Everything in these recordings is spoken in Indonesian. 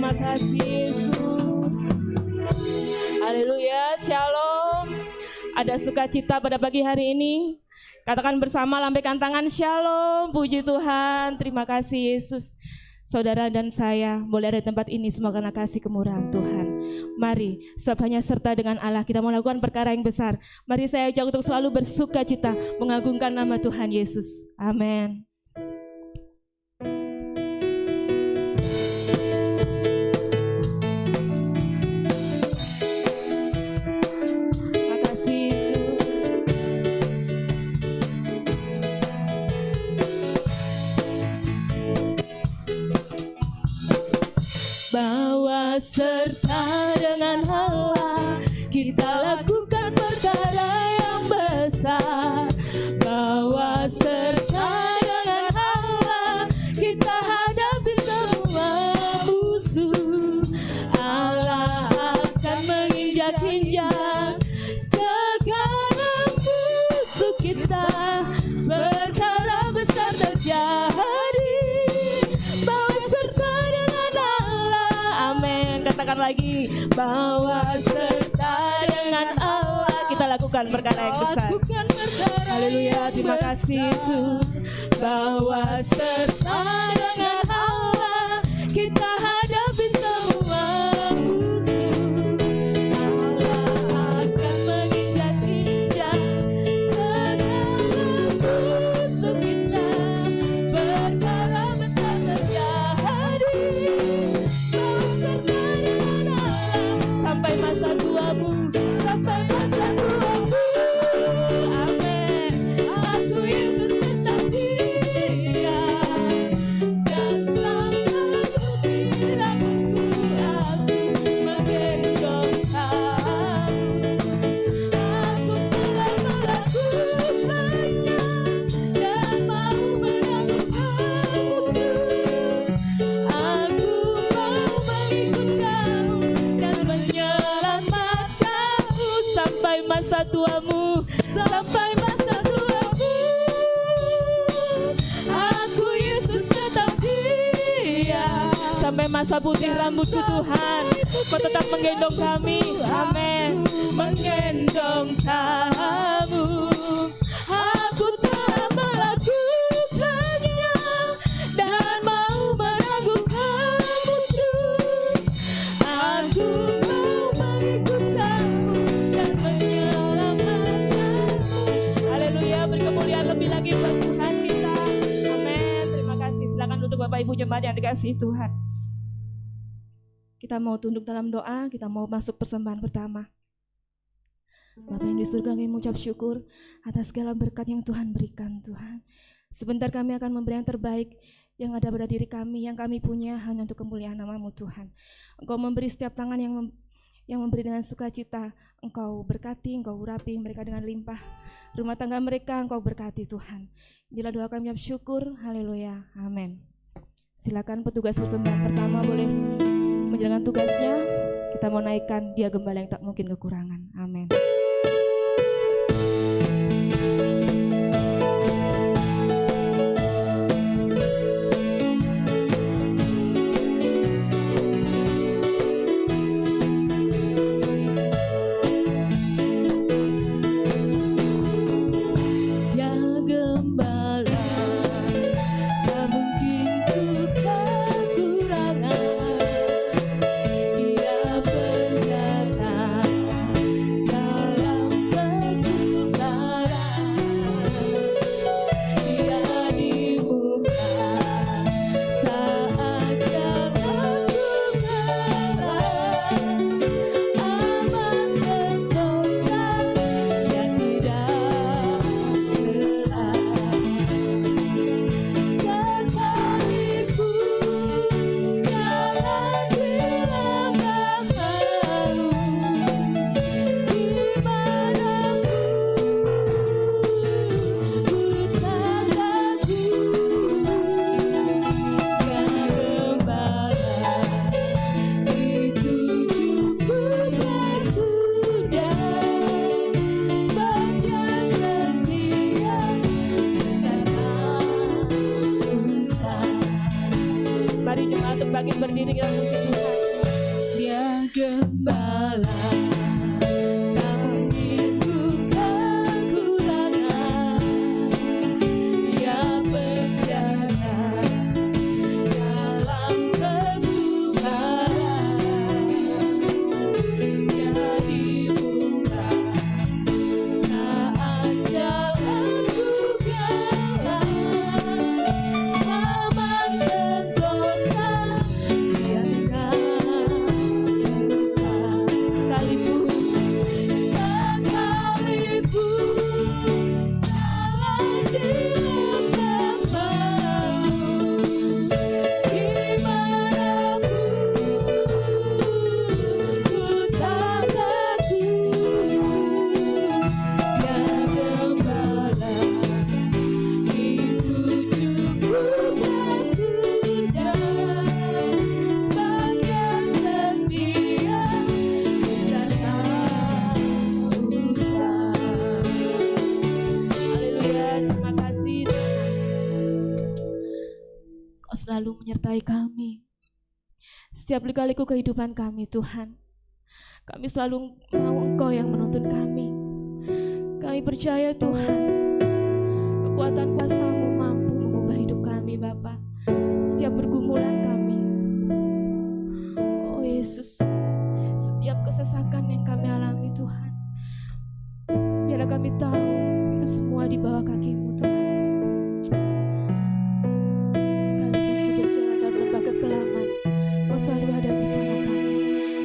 terima kasih Yesus. Haleluya, shalom. Ada sukacita pada pagi hari ini. Katakan bersama, lambaikan tangan, shalom, puji Tuhan, terima kasih Yesus. Saudara dan saya boleh ada di tempat ini semua karena kasih kemurahan Tuhan. Mari, sebab hanya serta dengan Allah kita mau lakukan perkara yang besar. Mari saya ajak untuk selalu bersukacita, mengagungkan nama Tuhan Yesus. Amin. Bawa serta dengan Allah, kita lakukan perkara yang besar. Bawa serta dengan Allah, kita hadapi semua musuh. Allah akan menginjak-injak segala musuh kita. Perkara besar terjadi. Bawa serta dengan Allah. Amin. Katakan lagi, bawa serta dengan Allah, kita lakukan perkara yang besar. Haleluya, terima kasih Yesus. Bawa serta dengan Allah, kita hadapi semua musuh. Allah akan menginjak-injak segala musuh kita. Perkara besar terjadi. Bawa serta dengan Allah sampai masa tuamu, sampai masa tuamu. Amin. Aku Yesus tetap dia, dan selalu di rambutku aku menggendong kamu. Aku telah melakukannya dan mau melakukanmu terus. Aku mau mengikut kamu dan menyelamatkanmu sampai masa tuamu, sampai masa tuamu. Aku Yesus tetap dia, sampai masa putih rambutku Tuhan, Kau tetap menggendong kami. Amin. Menggendong kamu. Aku telah melakukannya dan mau meragukanmu terus. Aku mau mengikut kamu dan menyelamatkanmu. Haleluya, beri kemuliaan lebih lagi buat Tuhan kita. Amin. Terima kasih. Silakan duduk Bapak Ibu jemaat yang dikasihi Tuhan. Kita mau tunduk dalam doa, kita mau masuk persembahan pertama. Bapa yang di surga, kami mengucap syukur atas segala berkat yang Tuhan berikan Tuhan. Sebentar kami akan memberi yang terbaik yang ada pada diri kami, yang kami punya hanya untuk kemuliaan nama-Mu Tuhan. Engkau memberi setiap tangan yang memberi dengan sukacita. Engkau berkati, Engkau urapi mereka dengan limpah. Rumah tangga mereka Engkau berkati Tuhan. Inilah doa kami, mengucap syukur. Haleluya. Amin. Silakan petugas persembahan pertama boleh menjalankan tugasnya. Kita mau naikkan Dia Gembala yang tak mungkin kekurangan. Amin. Dia Gembala, tak mungkin ku kekurangan. Dia penjata dalam kesukaran. Dia di muka saat yang aku kalah. Aman sentosa, Dia tidak lelah. Sekalipun jalan di langkahmu, dimanamu ku tak takut. Dia Gembala, itu cukupnya sudah. Sebab Dia setia bersama usaha. Mari jemaat untuk bangkit berdiri, kita puji Tuhan. gembala, kami bukan kekurangan, Dia berjaga dalam kesukaran, jadi bukan saat jalanku gelap, selamat sentosa, biarkan susah sekalipun jalan di lembah dimanapun ku tak takut, Ya Gembala itu cukup dan sudah, sebagai setia beserta usah. Haleluya, terima kasih Tuhan. Kau selalu menyertai kami setiap kali-kali kehidupan kami Tuhan. Kami selalu mau Engkau yang menuntun kami. Kami percaya Tuhan, kekuatan kuasa-Mu mampu mengubah hidup kami Bapa. Setiap pergumulan kami, oh Yesus, setiap kesesakan yang kami alami Tuhan, biarlah kami tahu itu semua di bawah kaki-Mu Tuhan. Sekalipun ku berjalan dalam lembah kekelaman, Kau selalu ada bersama kami.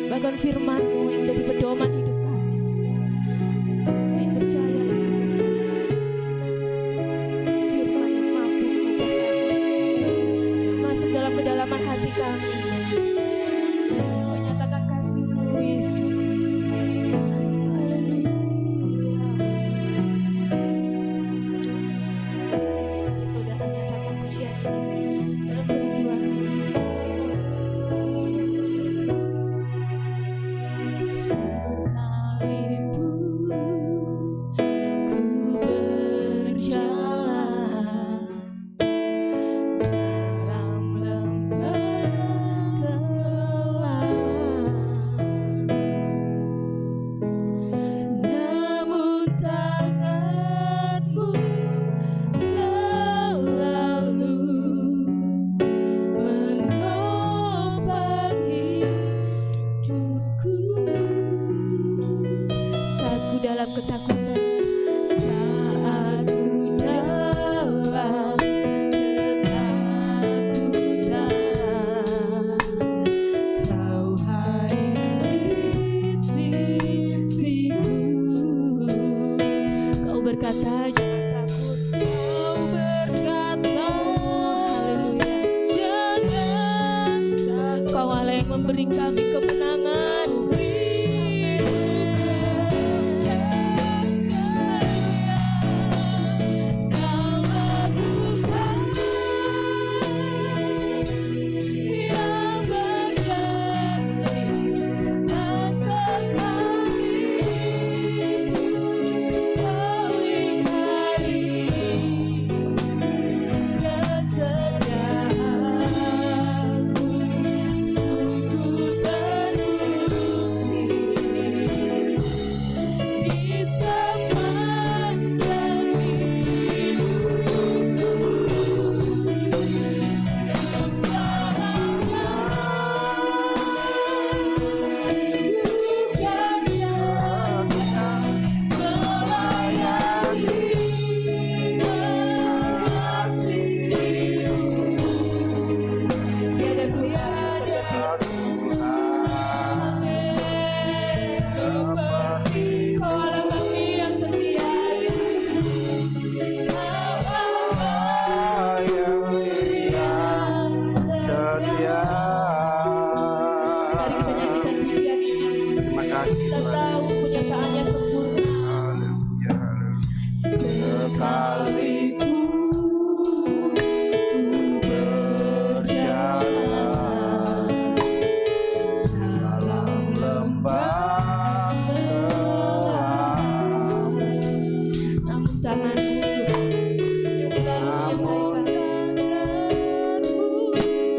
Bahkan firman-Mu yang menjadi pedoman hidup kami. Kami percaya itu Tuhan. Firman yang mampu mengubah kami, masuk dalam kedalaman hati kami. Kau nyatakan kasih-Mu Yesus. Haleluya. Mari saudara nyatakan pujian ini dalam kerinduan-Mu. Sekalipun ku berjalan dalam lembah gelap, namun tangan-Mu selalu menopang hidupku. Saat ku dalam ketakutan, saat ku dalam ketakutan, Kau hadir di sisiku. Kau berkata jangan takut, Kau berkata haleluya, jangan takut. Kau Allah yang memberi kami kemenangan.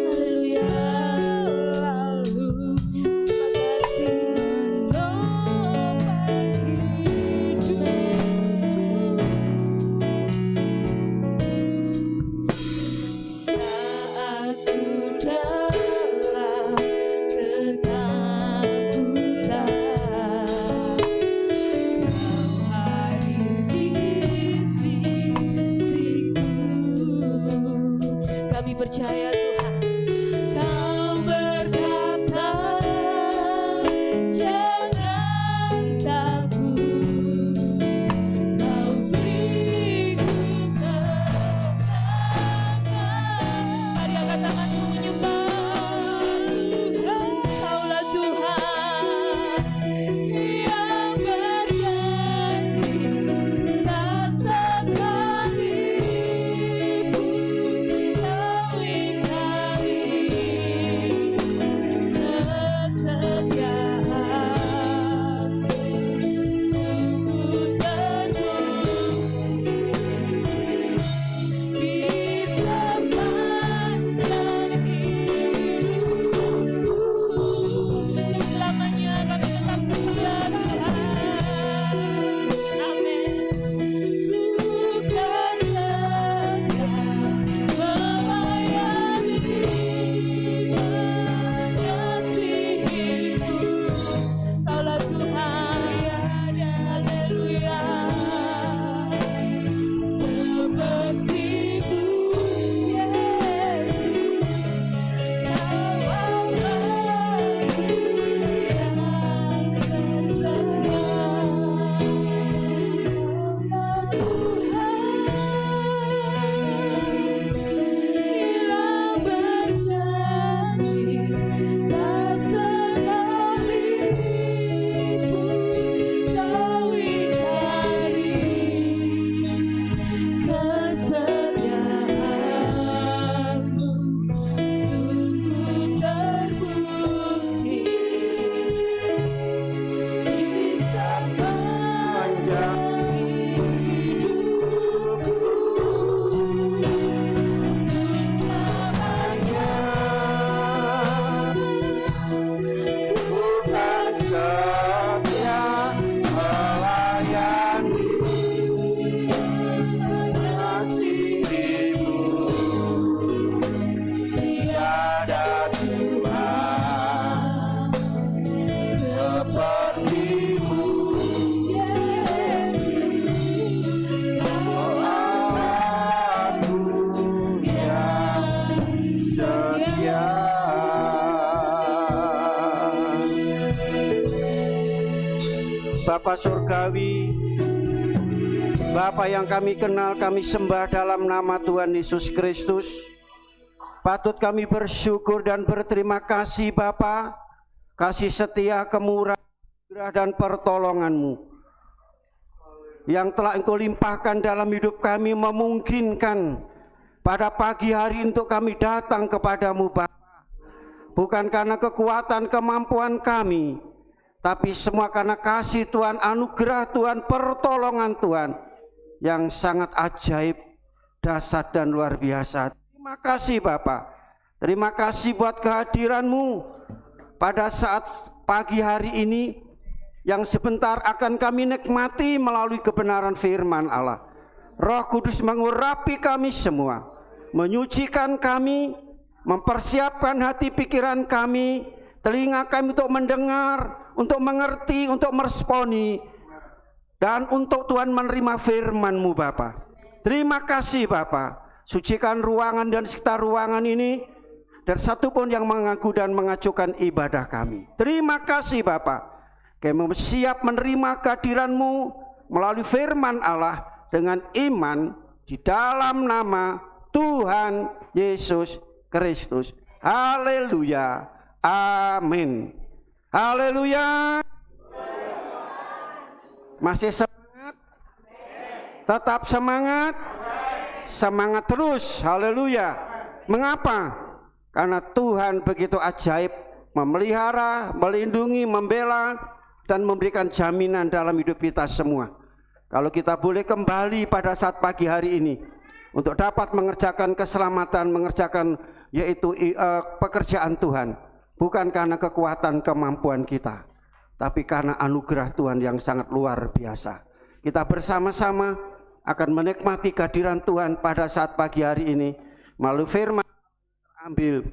Haleluya. Bapa Surgawi, Bapa yang kami kenal, kami sembah dalam nama Tuhan Yesus Kristus. Patut kami bersyukur dan berterima kasih Bapa, kasih setia, kemurahan dan pertolongan-Mu yang telah Engkau limpahkan dalam hidup kami, memungkinkan pada pagi hari untuk kami datang kepadamu Bapa. Bukan karena kekuatan kemampuan kami, tapi semua karena kasih Tuhan, anugerah Tuhan, pertolongan Tuhan yang sangat ajaib, dahsyat dan luar biasa. Terima kasih Bapa. Terima kasih buat kehadiran-Mu pada saat pagi hari ini yang sebentar akan kami nikmati melalui kebenaran firman Allah. Roh Kudus mengurapi kami semua, menyucikan kami, mempersiapkan hati pikiran kami, telinga kami untuk mendengar, untuk mengerti, untuk meresponi, dan untuk Tuhan menerima firman-Mu Bapa. Terima kasih Bapa. Sucikan ruangan dan sekitar ruangan ini, dan satupun yang mengaku dan mengacukan ibadah kami. Terima kasih Bapa. Kami siap menerima kehadiran-Mu melalui firman Allah dengan iman di dalam nama Tuhan Yesus Kristus. Haleluya. Amin. Haleluya. Masih semangat? Tetap semangat? Semangat terus. Haleluya. Mengapa? Karena Tuhan begitu ajaib, memelihara, melindungi, membela, dan memberikan jaminan dalam hidup kita semua. Kalau kita boleh kembali pada saat pagi hari ini untuk dapat mengerjakan keselamatan, mengerjakan yaitu pekerjaan Tuhan, bukan karena kekuatan kemampuan kita, tapi karena anugerah Tuhan yang sangat luar biasa. Kita bersama-sama akan menikmati kehadiran Tuhan pada saat pagi hari ini melalui firman ambil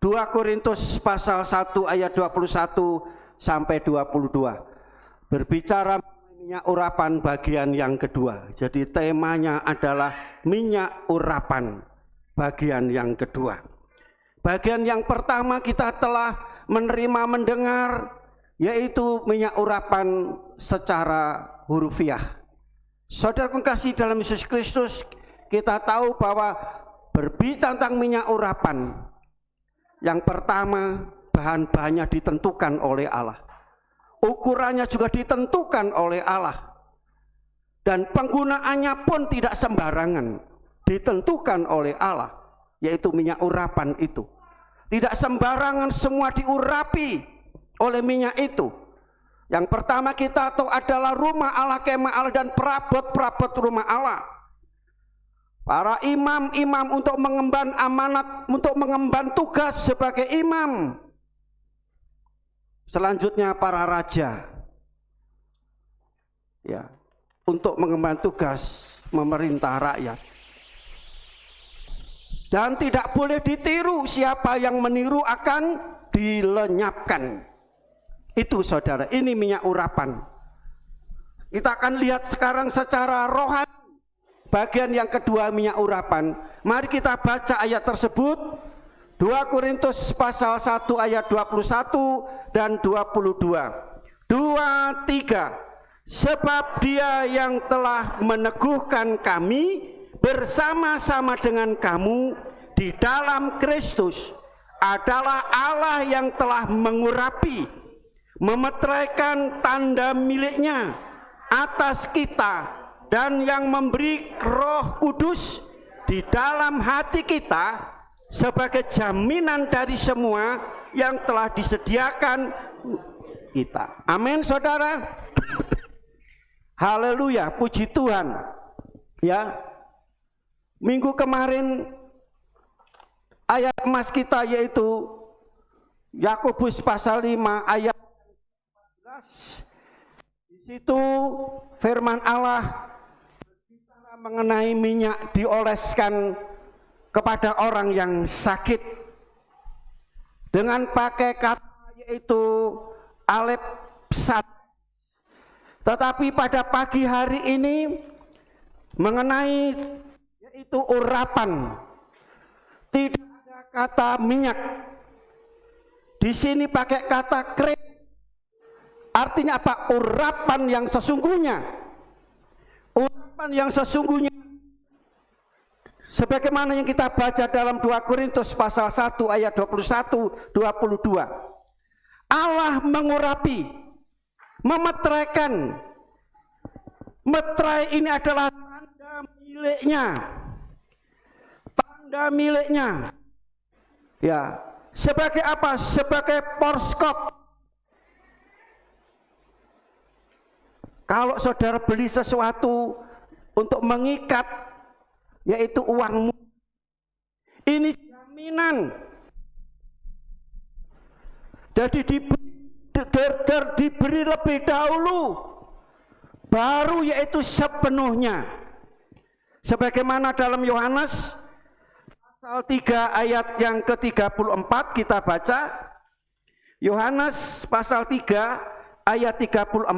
2 Korintus pasal 1 ayat 21 sampai 22. Berbicara minyak urapan bagian yang kedua. Jadi temanya adalah minyak urapan bagian yang kedua. Bagian yang pertama kita telah menerima mendengar, yaitu minyak urapan secara hurufiah. Saudara kasih dalam Yesus Kristus, kita tahu bahwa berbicara tentang minyak urapan, yang pertama bahan-bahannya ditentukan oleh Allah, ukurannya juga ditentukan oleh Allah, dan penggunaannya pun tidak sembarangan, ditentukan oleh Allah, yaitu minyak urapan itu. Tidak sembarangan semua diurapi oleh minyak itu. Yang pertama kita tahu adalah rumah Allah, kemah Allah, dan perabot-perabot rumah Allah. Para imam-imam untuk mengemban amanat, untuk mengemban tugas sebagai imam. Selanjutnya para raja, ya, untuk mengemban tugas memerintah rakyat. Dan tidak boleh ditiru, siapa yang meniru akan dilenyapkan. Itu saudara, ini minyak urapan. Kita akan lihat sekarang secara rohani bagian yang kedua minyak urapan. Mari kita baca ayat tersebut, 2 Korintus pasal 1 ayat 21 dan 22. 2, 3. Sebab Dia yang telah meneguhkan kami bersama-sama dengan kamu di dalam Kristus adalah Allah yang telah mengurapi, memeteraikan tanda miliknya atas kita, dan yang memberi Roh Kudus di dalam hati kita sebagai jaminan dari semua yang telah disediakan kita. Amin saudara. Haleluya, puji Tuhan. Ya, minggu kemarin ayat emas kita yaitu Yakobus pasal 5 ayat 14. Di situ firman Allah berbicara mengenai minyak dioleskan kepada orang yang sakit dengan pakai kata yaitu alepsat. Tetapi pada pagi hari ini mengenai yaitu urapan, tidak ada kata minyak. Di sini pakai kata kret artinya apa? Urapan yang sesungguhnya. Urapan yang sesungguhnya. Sebagaimana yang kita baca dalam 2 Korintus pasal 1 ayat 21-22. Allah mengurapi, memetraikan. Meterai ini adalah tanda miliknya. Tanda miliknya. Ya, sebagai apa? Sebagai porskop. Kalau saudara beli sesuatu untuk mengikat, yaitu uangmu, ini jaminan. Jadi diberi lebih dahulu, baru yaitu sepenuhnya. Sebagaimana dalam Yohanes pasal 3 ayat yang ke-34 kita baca. Yohanes pasal 3 ayat 34.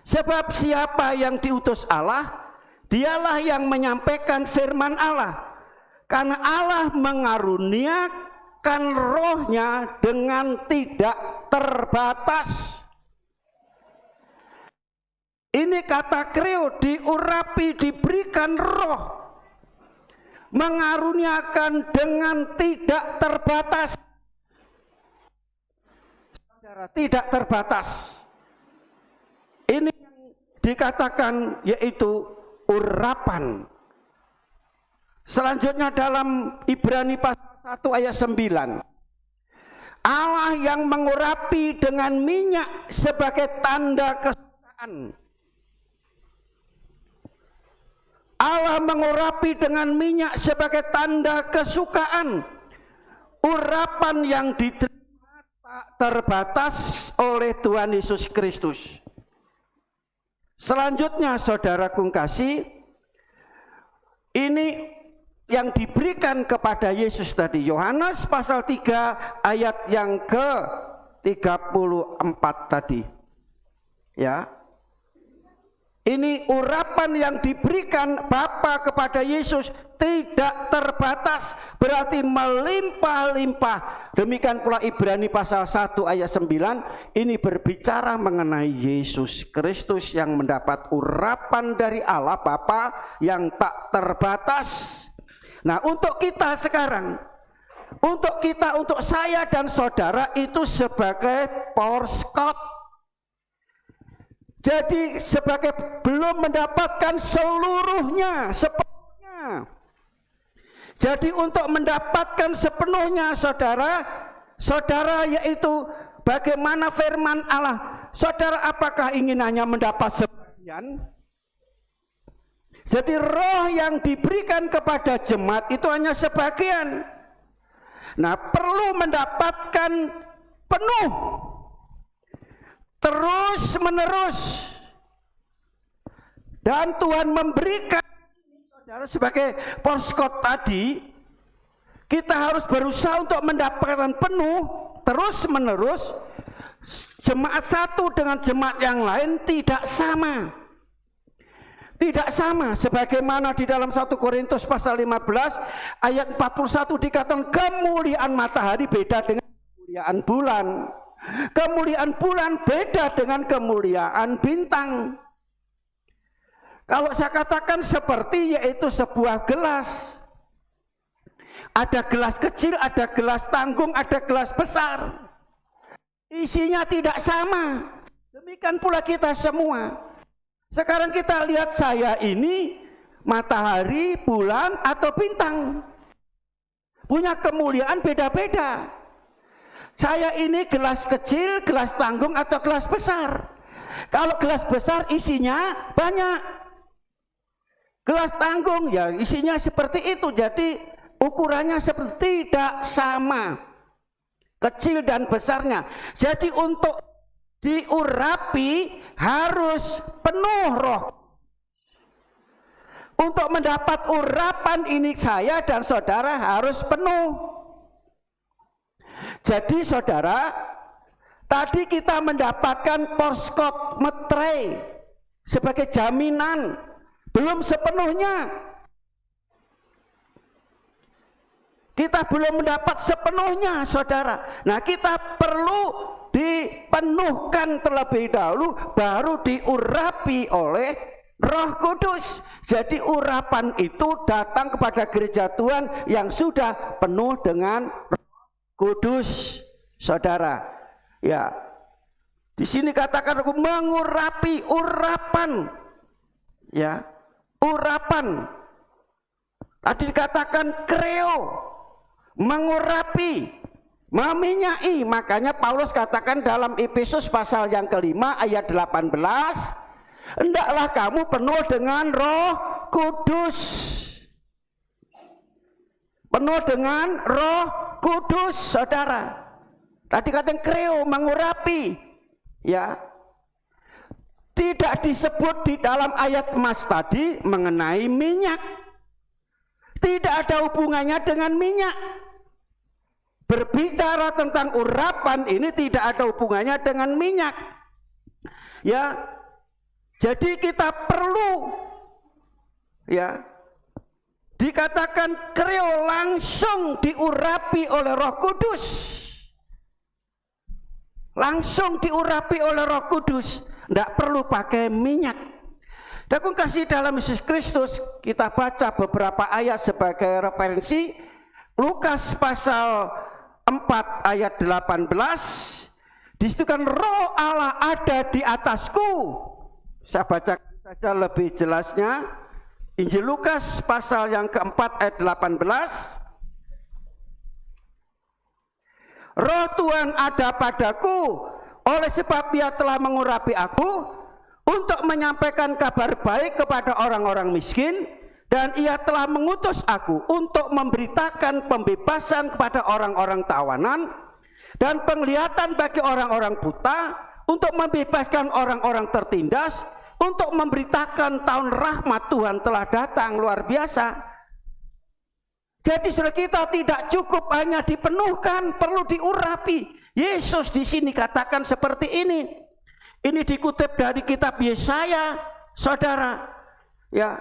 Sebab siapa yang diutus Allah, dialah yang menyampaikan firman Allah. Karena Allah mengaruniakan rohnya dengan tidak terbatas. Ini kata kreo, diurapi, diberikan roh. Mengaruniakan dengan tidak terbatas. Saudara, tidak terbatas. Ini yang dikatakan yaitu urapan. Selanjutnya dalam Ibrani pasal 1 ayat 9. Allah yang mengurapi dengan minyak sebagai tanda kesukaan. Allah mengurapi dengan minyak sebagai tanda kesukaan. Urapan yang diterima tak terbatas oleh Tuhan Yesus Kristus. Selanjutnya saudaraku kasih, ini yang diberikan kepada Yesus tadi. Yohanes pasal 3 ayat yang ke-34 tadi. Ya. Ini urapan yang diberikan Bapa kepada Yesus tidak terbatas, berarti melimpah-limpah. Demikian pula Ibrani pasal 1 ayat 9, ini berbicara mengenai Yesus Kristus yang mendapat urapan dari Allah Bapa yang tak terbatas. Nah, untuk kita sekarang, untuk saya dan saudara itu sebagai porskot. Jadi sebagai belum mendapatkan seluruhnya, sepenuhnya. Jadi untuk mendapatkan sepenuhnya saudara yaitu bagaimana firman Allah. Saudara apakah ingin hanya mendapat sebagian? Jadi roh yang diberikan kepada jemaat itu hanya sebagian. Nah, perlu mendapatkan penuh. Terus menerus, dan Tuhan memberikan saudara sebagai porskot tadi, kita harus berusaha untuk mendapatkan penuh terus menerus. Jemaat satu dengan jemaat yang lain tidak sama. Tidak sama, sebagaimana di dalam 1 Korintus pasal 15 ayat 41 dikatakan kemuliaan matahari beda dengan kemuliaan bulan. Kemuliaan bulan beda dengan kemuliaan bintang. Kalau saya katakan seperti yaitu sebuah gelas. Ada gelas kecil, ada gelas tanggung, ada gelas besar. Isinya tidak sama. Demikian pula kita semua. Sekarang kita lihat saya ini matahari, bulan atau bintang. Punya kemuliaan beda-beda. Saya ini gelas kecil, gelas tanggung atau gelas besar. Kalau gelas besar isinya banyak. Gelas tanggung ya isinya seperti itu. Jadi ukurannya seperti tidak sama. Kecil dan besarnya. Jadi untuk diurapi harus penuh roh. Untuk mendapat urapan ini saya dan saudara harus penuh. Jadi saudara, tadi kita mendapatkan porskot metrei sebagai jaminan, belum sepenuhnya. Kita belum mendapat sepenuhnya saudara. Nah, kita perlu dipenuhkan terlebih dahulu, baru diurapi oleh Roh Kudus. Jadi urapan itu datang kepada gereja Tuhan yang sudah penuh dengan Roh Kudus, saudara. Ya, di sini katakan aku mengurapi, urapan. Ya, urapan. Tadi dikatakan kreo, mengurapi, meminyai. Makanya Paulus katakan dalam Efesus pasal yang kelima ayat 18, hendaklah kamu penuh dengan Roh Kudus. Penuh dengan Roh Kudus, saudara. Tadi katakan kreo, mengurapi. Ya, tidak disebut di dalam ayat emas tadi mengenai minyak. Tidak ada hubungannya dengan minyak. Berbicara tentang urapan ini tidak ada hubungannya dengan minyak. Ya, jadi kita perlu, ya, dikatakan kreo, langsung diurapi oleh Roh Kudus. Langsung diurapi oleh Roh Kudus, tidak perlu pakai minyak. Dan kasih dalam Yesus Kristus, kita baca beberapa ayat sebagai referensi. Lukas pasal 4 ayat 18, disitu kan Roh Allah ada di atasku. Saya bacakan saja lebih jelasnya. Injil Lukas pasal yang keempat ayat 18. Roh Tuhan ada padaku, oleh sebab Ia telah mengurapi aku untuk menyampaikan kabar baik kepada orang-orang miskin, dan Ia telah mengutus aku untuk memberitakan pembebasan kepada orang-orang tawanan dan penglihatan bagi orang-orang buta, untuk membebaskan orang-orang tertindas, untuk memberitakan tahun rahmat Tuhan telah datang. Luar biasa. Jadi saudara, kita tidak cukup hanya dipenuhkan, perlu diurapi. Yesus di sini katakan seperti ini. Ini dikutip dari kitab Yesaya, saudara. Ya,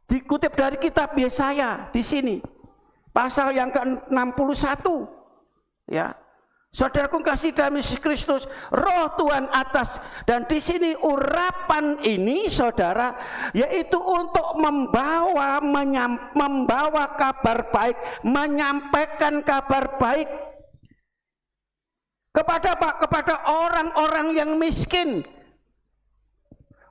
dikutip dari kitab Yesaya di sini, pasal yang ke-61. Ya, saudaraku kasih dalam Yesus Kristus, Roh Tuhan atas. Dan di sini urapan ini, saudara, yaitu untuk membawa kabar baik, menyampaikan kabar baik kepada apa? Kepada orang-orang yang miskin,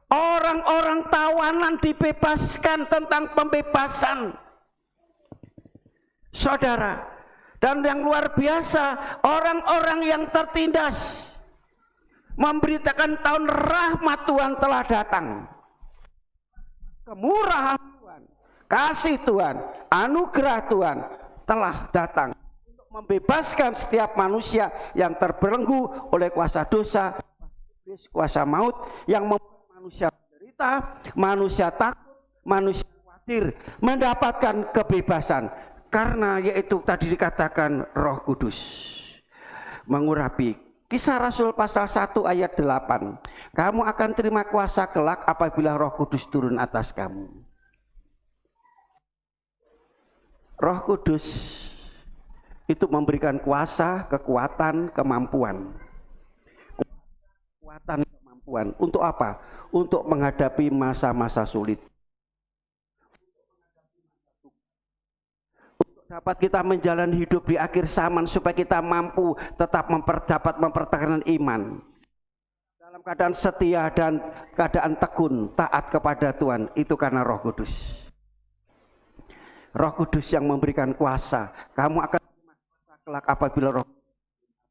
orang-orang tawanan dibebaskan, tentang pembebasan, saudara. Dan yang luar biasa, orang-orang yang tertindas, memberitakan tahun rahmat Tuhan telah datang. Kemurahan Tuhan, kasih Tuhan, anugerah Tuhan telah datang untuk membebaskan setiap manusia yang terbelenggu oleh kuasa dosa, kuasa maut, yang membuat manusia menderita, manusia takut, manusia khawatir, mendapatkan kebebasan. Karena yaitu tadi dikatakan Roh Kudus mengurapi. Kisah Rasul pasal 1 ayat 8. Kamu akan terima kuasa kelak apabila Roh Kudus turun atas kamu. Roh Kudus itu memberikan kuasa, kekuatan, kemampuan. Kekuatan, kemampuan. Untuk apa? Untuk menghadapi masa-masa sulit. Dapat kita menjalani hidup di akhir zaman, supaya kita mampu tetap dapat mempertahankan iman dalam keadaan setia dan keadaan tekun taat kepada Tuhan. Itu karena Roh Kudus. Roh Kudus yang memberikan kuasa. Kamu akan kuasa kelak apabila Roh Kudus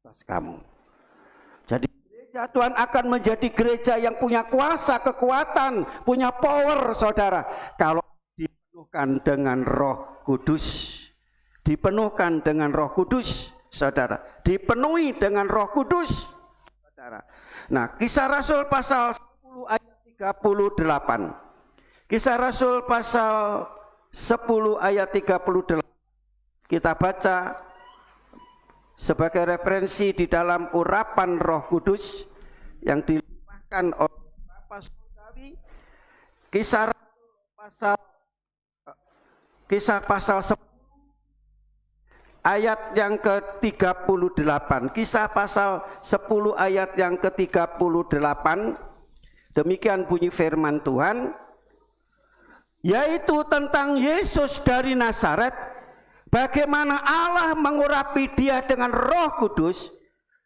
atas kamu. Jadi gereja Tuhan akan menjadi gereja yang punya kuasa, kekuatan, punya power, saudara, kalau dipenuhkan dengan Roh Kudus. Dipenuhkan dengan Roh Kudus, saudara. Dipenuhi dengan Roh Kudus, saudara. Nah, Kisah Rasul pasal 10 ayat 38. Kisah Rasul pasal 10 ayat 38. Kita baca sebagai referensi di dalam urapan Roh Kudus yang dilimpahkan oleh Bapak Surgawi. Kisah pasal 10 ayat yang ke-38. Kisah pasal 10 ayat yang ke-38. Demikian bunyi firman Tuhan, yaitu tentang Yesus dari Nazaret, bagaimana Allah mengurapi dia dengan Roh Kudus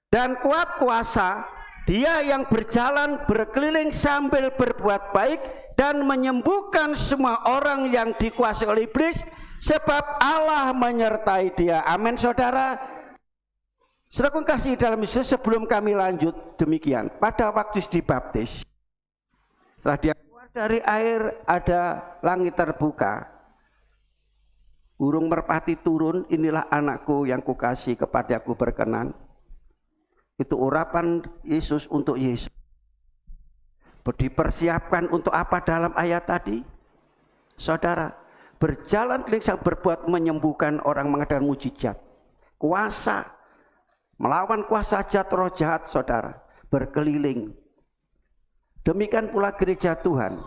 dan kuat kuasa, dia yang berjalan berkeliling sambil berbuat baik dan menyembuhkan semua orang yang dikuasai oleh iblis, sebab Allah menyertai dia. Amin, saudara. Saudaraku kasih dalam Yesus, sebelum kami lanjut demikian, pada waktu dibaptis, setelah dia keluar dari air, ada langit terbuka, burung merpati turun, inilah anakku yang kukasih, kepadaku berkenan. Itu urapan Yesus untuk Yesus. Dipersiapkan untuk apa dalam ayat tadi? Saudara, berjalan keliling berbuat menyembuhkan orang, mengadakan mujizat, kuasa, melawan kuasa jahat, roh jahat, saudara, berkeliling. Demikian pula gereja Tuhan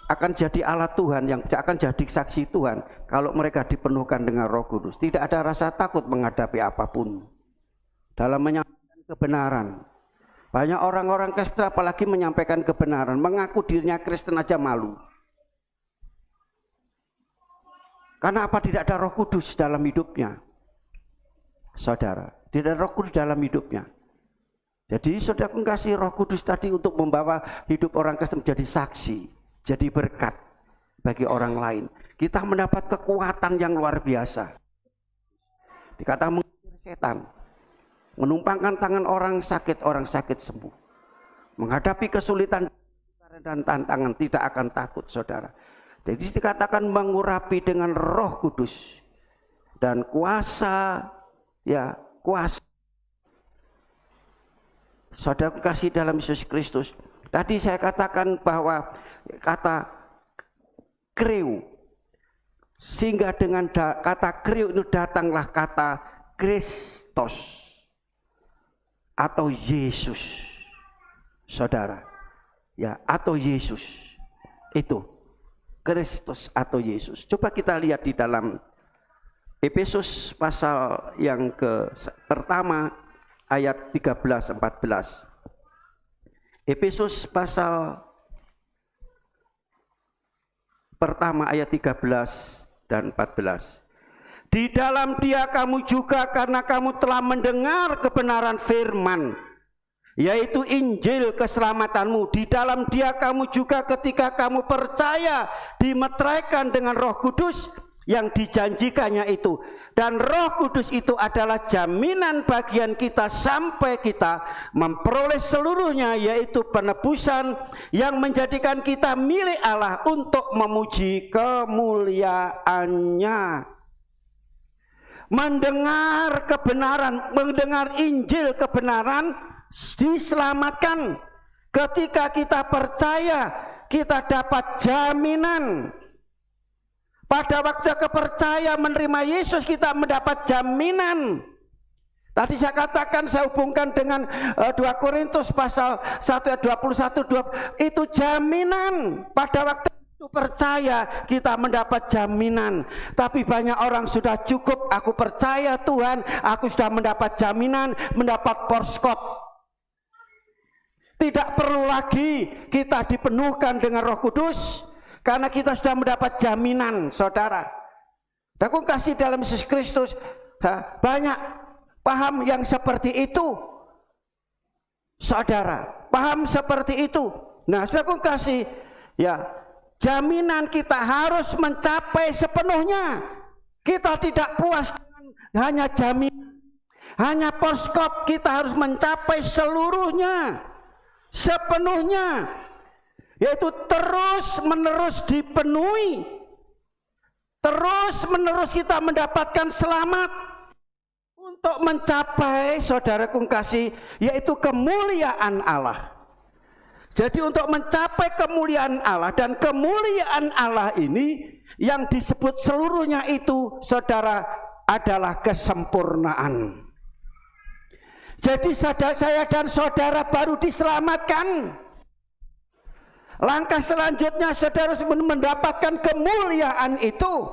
akan jadi alat Tuhan, yang akan jadi saksi Tuhan kalau mereka dipenuhkan dengan Roh Kudus. Tidak ada rasa takut menghadapi apapun dalam menyampaikan kebenaran. Banyak orang-orang Kristen apalagi menyampaikan kebenaran, mengaku dirinya Kristen aja malu. Karena apa? Tidak ada Roh Kudus dalam hidupnya. Saudara, tidak ada Roh Kudus dalam hidupnya. Jadi saudara kasih Roh Kudus tadi untuk membawa hidup orang Kristen menjadi saksi, jadi berkat bagi orang lain. Kita mendapat kekuatan yang luar biasa. Dikata mengusir setan, menumpangkan tangan orang sakit sembuh. Menghadapi kesulitan dan tantangan tidak akan takut, saudara. Jadi dikatakan mengurapi dengan Roh Kudus dan kuasa, ya kuasa. Saudara kasih dalam Yesus Kristus. Tadi saya katakan bahwa kata kreu, sehingga dengan kata kreu itu datanglah kata Kristus atau Yesus, saudara, ya, atau Yesus itu. Kristus atau Yesus. Coba kita lihat di dalam Efesus pasal yang pertama ayat 13-14. Efesus pasal pertama ayat 13 dan 14. Di dalam Dia kamu juga, karena kamu telah mendengar kebenaran firman, yaitu Injil keselamatanmu. Di dalam Dia kamu juga ketika kamu percaya dimeteraikan dengan Roh Kudus yang dijanjikannya itu. Dan Roh Kudus itu adalah jaminan bagian kita sampai kita memperoleh seluruhnya, yaitu penebusan yang menjadikan kita milik Allah untuk memuji kemuliaannya. Mendengar kebenaran, mendengar Injil kebenaran, diselamatkan. Ketika kita percaya, kita dapat jaminan. Pada waktu kepercaya menerima Yesus, kita mendapat jaminan. Tadi saya katakan, saya hubungkan dengan 2 Korintus pasal 1 ayat 21, itu jaminan. Pada waktu itu percaya, kita mendapat jaminan. Tapi banyak orang sudah cukup, aku percaya Tuhan, aku sudah mendapat jaminan, mendapat porskop. Tidak perlu lagi kita dipenuhkan dengan Roh Kudus, karena kita sudah mendapat jaminan, saudara. Aku kasih dalam Yesus Kristus, banyak paham yang seperti itu, saudara. Paham seperti itu. Nah, aku kasih, ya, jaminan kita harus mencapai sepenuhnya. Kita tidak puas dengan hanya jaminan, hanya porskop. Kita harus mencapai seluruhnya, sepenuhnya, yaitu terus menerus dipenuhi, terus menerus kita mendapatkan selamat untuk mencapai, saudaraku kasih, yaitu kemuliaan Allah. Jadi untuk mencapai kemuliaan Allah, dan kemuliaan Allah ini yang disebut seluruhnya itu, saudara, adalah kesempurnaan. Jadi saya dan saudara baru diselamatkan. Langkah selanjutnya saudara mendapatkan kemuliaan itu.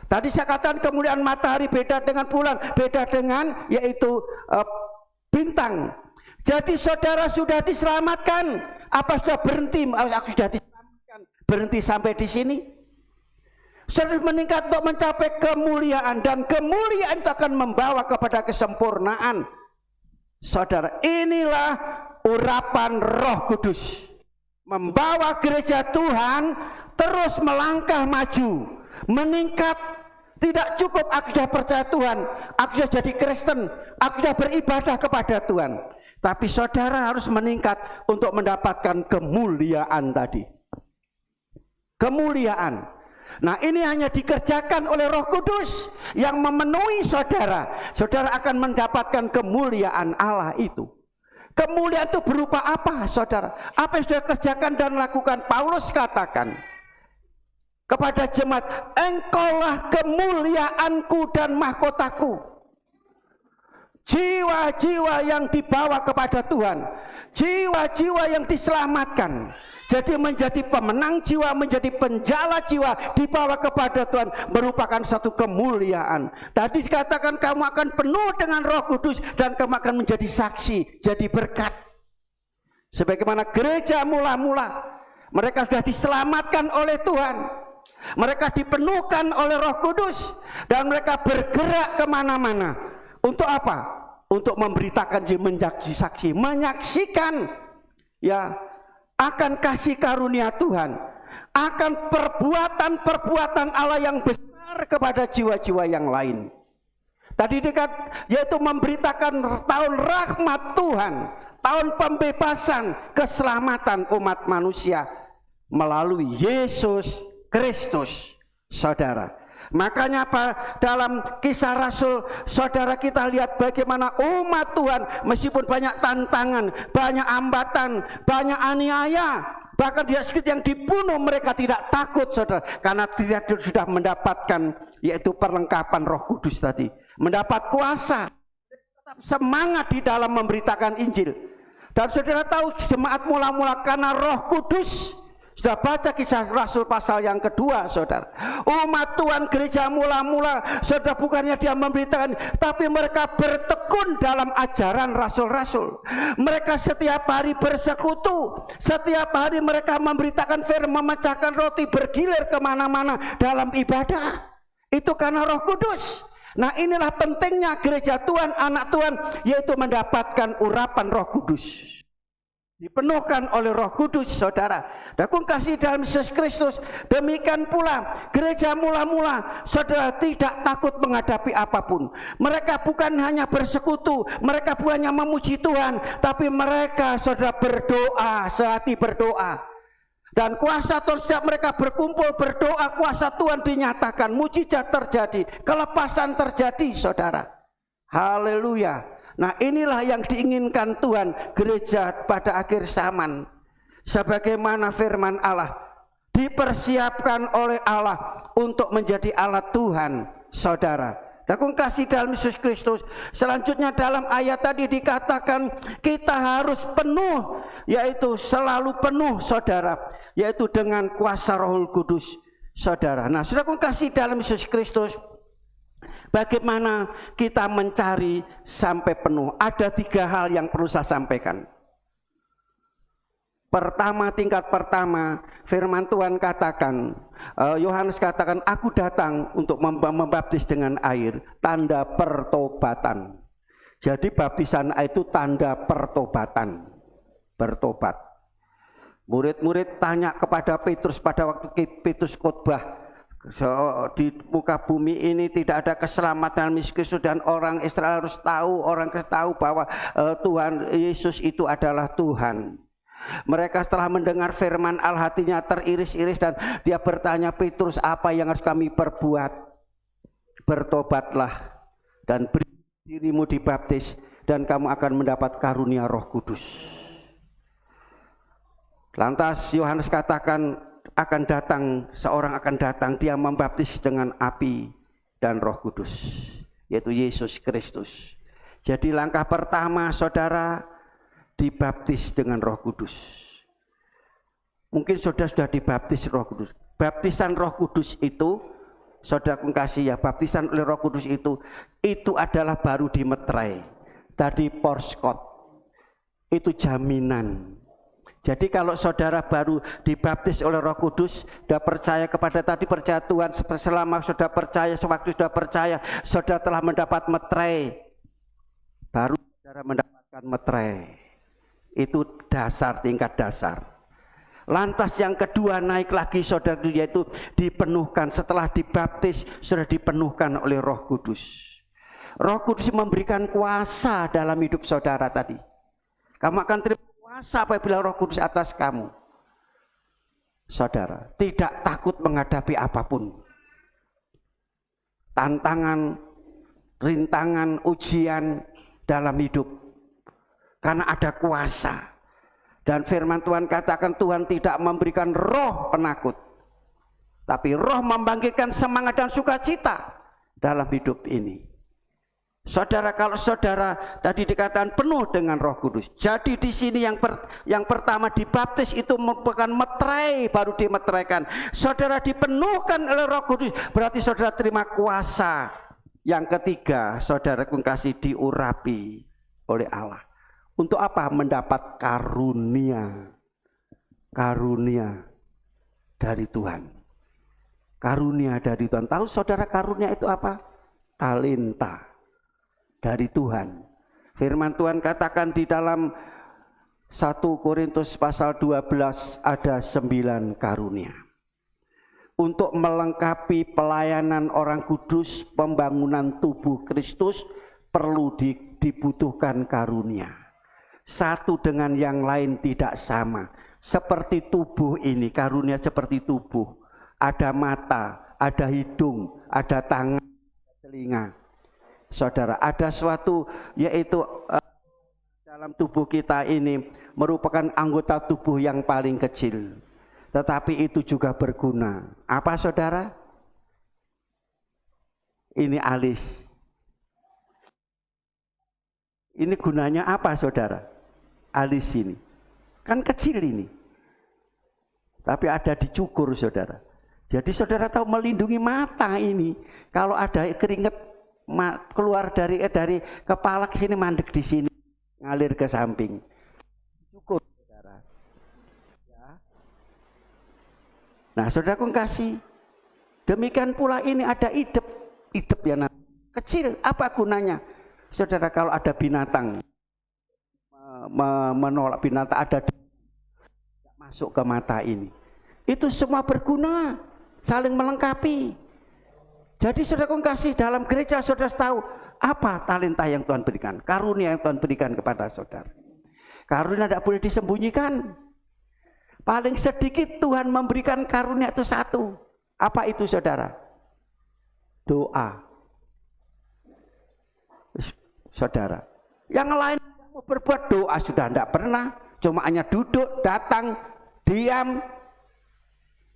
Tadi saya katakan kemuliaan matahari beda dengan bulan, beda dengan yaitu bintang. Jadi saudara sudah diselamatkan. Apa sudah berhenti? Aku sudah diselamatkan. Berhenti sampai di sini? Saudara meningkat untuk mencapai kemuliaan, dan kemuliaan itu akan membawa kepada kesempurnaan. Saudara, inilah urapan Roh Kudus. Membawa gereja Tuhan terus melangkah maju, meningkat. Tidak cukup aku sudah percaya Tuhan, aku sudah jadi Kristen, aku sudah beribadah kepada Tuhan. Tapi saudara harus meningkat untuk mendapatkan kemuliaan tadi. Kemuliaan. Nah, ini hanya dikerjakan oleh Roh Kudus yang memenuhi saudara. Saudara akan mendapatkan kemuliaan Allah itu. Kemuliaan itu berupa apa, saudara? Apa yang sudah kerjakan dan lakukan? Paulus katakan kepada jemaat, engkaulah kemuliaanku dan mahkotaku. Jiwa-jiwa yang dibawa kepada Tuhan, jiwa-jiwa yang diselamatkan, jadi menjadi pemenang jiwa, menjadi penjala jiwa, dibawa kepada Tuhan, merupakan satu kemuliaan. Tadi dikatakan kamu akan penuh dengan Roh Kudus dan kamu akan menjadi saksi, jadi berkat. Sebagaimana gereja mula-mula, mereka sudah diselamatkan oleh Tuhan. Mereka dipenuhkan oleh Roh Kudus dan mereka bergerak kemana-mana. Untuk apa? Untuk memberitakan, menjadi saksi, menyaksikan ya akan kasih karunia Tuhan, akan perbuatan-perbuatan Allah yang besar kepada jiwa-jiwa yang lain. Tadi dekat yaitu memberitakan tahun rahmat Tuhan, tahun pembebasan, keselamatan umat manusia melalui Yesus Kristus, saudara. Makanya dalam Kisah Rasul, saudara, kita lihat bagaimana umat Tuhan meskipun banyak tantangan, banyak hambatan, banyak aniaya, bahkan tidak sedikit yang dibunuh, mereka tidak takut, saudara, karena tidak sudah mendapatkan yaitu perlengkapan Roh Kudus tadi, mendapat kuasa, tetap semangat di dalam memberitakan Injil. Dan saudara tahu jemaat mula-mula karena Roh Kudus. Sudah baca Kisah Rasul pasal yang kedua, saudara. Umat Tuhan gereja mula-mula, saudara, bukannya dia memberitakan, tapi mereka bertekun dalam ajaran rasul-rasul. Mereka setiap hari bersekutu, setiap hari mereka memberitakan firman, memecahkan roti, bergilir kemana-mana dalam ibadah. Itu karena Roh Kudus. Nah, inilah pentingnya gereja Tuhan, anak Tuhan, yaitu mendapatkan urapan Roh Kudus. Dipenuhkan oleh Roh Kudus, saudara. Dakung kasih dalam Yesus Kristus. Demikian pula gereja mula-mula, saudara, tidak takut menghadapi apapun. Mereka bukan hanya bersekutu, mereka bukan hanya memuji Tuhan, tapi mereka, saudara, berdoa, sehati berdoa. Dan kuasa Tuhan, setiap mereka berkumpul berdoa, kuasa Tuhan dinyatakan, mujizat terjadi, kelepasan terjadi, saudara. Haleluya. Nah, inilah yang diinginkan Tuhan gereja pada akhir zaman. Sebagaimana firman Allah dipersiapkan oleh Allah untuk menjadi alat Tuhan, saudara. Dakung kasih dalam Yesus Kristus. Selanjutnya dalam ayat tadi dikatakan kita harus penuh, yaitu selalu penuh, saudara, yaitu dengan kuasa Roh Kudus, saudara. Nah, saudara kasih dalam Yesus Kristus, bagaimana kita mencari sampai penuh? Ada 3 hal yang perlu saya sampaikan. Pertama, tingkat pertama, firman Tuhan katakan, Yohanes katakan, aku datang untuk membaptis dengan air, tanda pertobatan. Jadi baptisan itu tanda pertobatan, bertobat. Murid-murid tanya kepada Petrus pada waktu Petrus khotbah, di muka bumi ini tidak ada keselamatan Kristus, dan orang Israel harus tahu, orang Kristen tahu bahwa Tuhan Yesus itu adalah Tuhan. Mereka setelah mendengar firman Allah, hatinya teriris-iris dan dia bertanya, Petrus, apa yang harus kami perbuat? Bertobatlah dan beri dirimu dibaptis dan kamu akan mendapat karunia Roh Kudus. Lantas Yohanes katakan, seorang akan datang, dia membaptis dengan api dan Roh Kudus, yaitu Yesus Kristus. Jadi langkah pertama, saudara, dibaptis dengan Roh Kudus. Mungkin saudara sudah dibaptis Roh Kudus. Baptisan Roh Kudus itu saudaraku kasih ya, baptisan oleh Roh Kudus itu adalah baru dimeterai, tadi porskot, itu jaminan. Jadi kalau saudara baru dibaptis oleh Roh Kudus, sudah percaya kepada tadi percaya Tuhan, selama sudah percaya, sewaktu sudah percaya, saudara telah mendapat meterai, baru saudara mendapatkan meterai. Itu dasar, tingkat dasar. Lantas yang kedua naik lagi saudara, yaitu dipenuhkan. Setelah dibaptis sudah dipenuhkan oleh Roh Kudus. Roh Kudus memberikan kuasa dalam hidup saudara tadi. Kamu akan terima kuasa apabila Roh Kudus atas kamu. Saudara tidak takut menghadapi apapun. Tantangan, rintangan, ujian dalam hidup. Karena ada kuasa. Dan firman Tuhan katakan Tuhan tidak memberikan roh penakut, tapi roh membangkitkan semangat dan sukacita dalam hidup ini. Saudara, kalau saudara tadi dikatakan penuh dengan Roh Kudus, jadi di sini yang pertama dibaptis itu merupakan meterai, baru dimeteraikan. Saudara dipenuhkan oleh Roh Kudus, berarti saudara terima kuasa. Yang ketiga, saudara kasih diurapi oleh Allah. Untuk apa? Mendapat karunia. Karunia dari Tuhan. Karunia dari Tuhan. Tahu saudara karunia itu apa? Talenta dari Tuhan. Firman Tuhan katakan di dalam 1 Korintus pasal 12 ada 9 karunia. Untuk melengkapi pelayanan orang kudus, pembangunan tubuh Kristus perlu dibutuhkan karunia. Satu dengan yang lain tidak sama. Seperti tubuh ini, karunia seperti tubuh. Ada mata, ada hidung, ada tangan, ada telinga. Saudara, ada suatu yaitu dalam tubuh kita ini merupakan anggota tubuh yang paling kecil. Tetapi itu juga berguna. Apa saudara? Ini alis. Ini gunanya apa saudara? Alis ini kan kecil ini, tapi ada dicukur saudara. Jadi saudara tahu melindungi mata ini. Kalau ada keringat keluar dari kepala ke sini, mandek di sini, ngalir ke samping, cukur saudara. Ya. Nah saudaraku kasih, demikian pula ini ada idep ya kecil. Apa gunanya saudara? Kalau ada binatang menolak, binatang ada masuk ke mata ini, itu semua berguna, saling melengkapi. Jadi saudara kasih, dalam gereja saudara tahu apa talenta yang Tuhan berikan, karunia yang Tuhan berikan kepada saudara. Karunia tidak boleh disembunyikan. Paling sedikit Tuhan memberikan karunia itu satu. Apa itu saudara? Doa. Saudara, yang lain berbuat doa sudah tidak pernah, cuma hanya duduk, datang, diam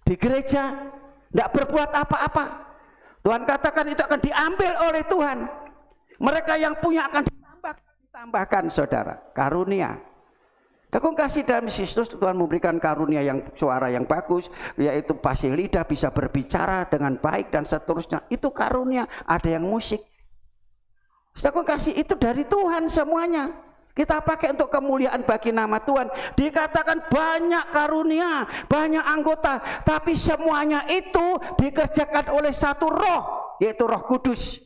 di gereja, tidak berbuat apa-apa. Tuhan katakan itu akan diambil oleh Tuhan. Mereka yang punya akan ditambahkan saudara, karunia. Aku kasih dalam Kristus Tuhan memberikan karunia yang suara yang bagus, yaitu fasih lidah, bisa berbicara dengan baik dan seterusnya. Itu karunia. Ada yang musik. Aku kasih itu dari Tuhan semuanya. Kita pakai untuk kemuliaan bagi nama Tuhan. Dikatakan banyak karunia, banyak anggota, tapi semuanya itu dikerjakan oleh satu roh, yaitu Roh Kudus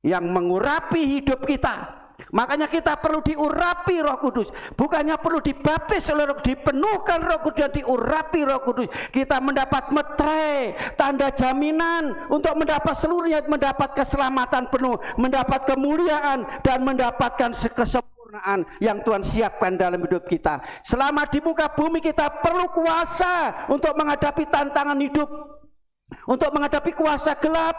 yang mengurapi hidup kita. Makanya kita perlu diurapi Roh Kudus, bukannya perlu dibaptis oleh Roh, dipenuhkan Roh Kudus dan diurapi Roh Kudus. Kita mendapat meterai, tanda jaminan untuk mendapat seluruhnya, mendapat keselamatan penuh, mendapat kemuliaan dan mendapatkan kesempurnaan yang Tuhan siapkan dalam hidup kita. Selama di muka bumi kita perlu kuasa untuk menghadapi tantangan hidup, untuk menghadapi kuasa gelap,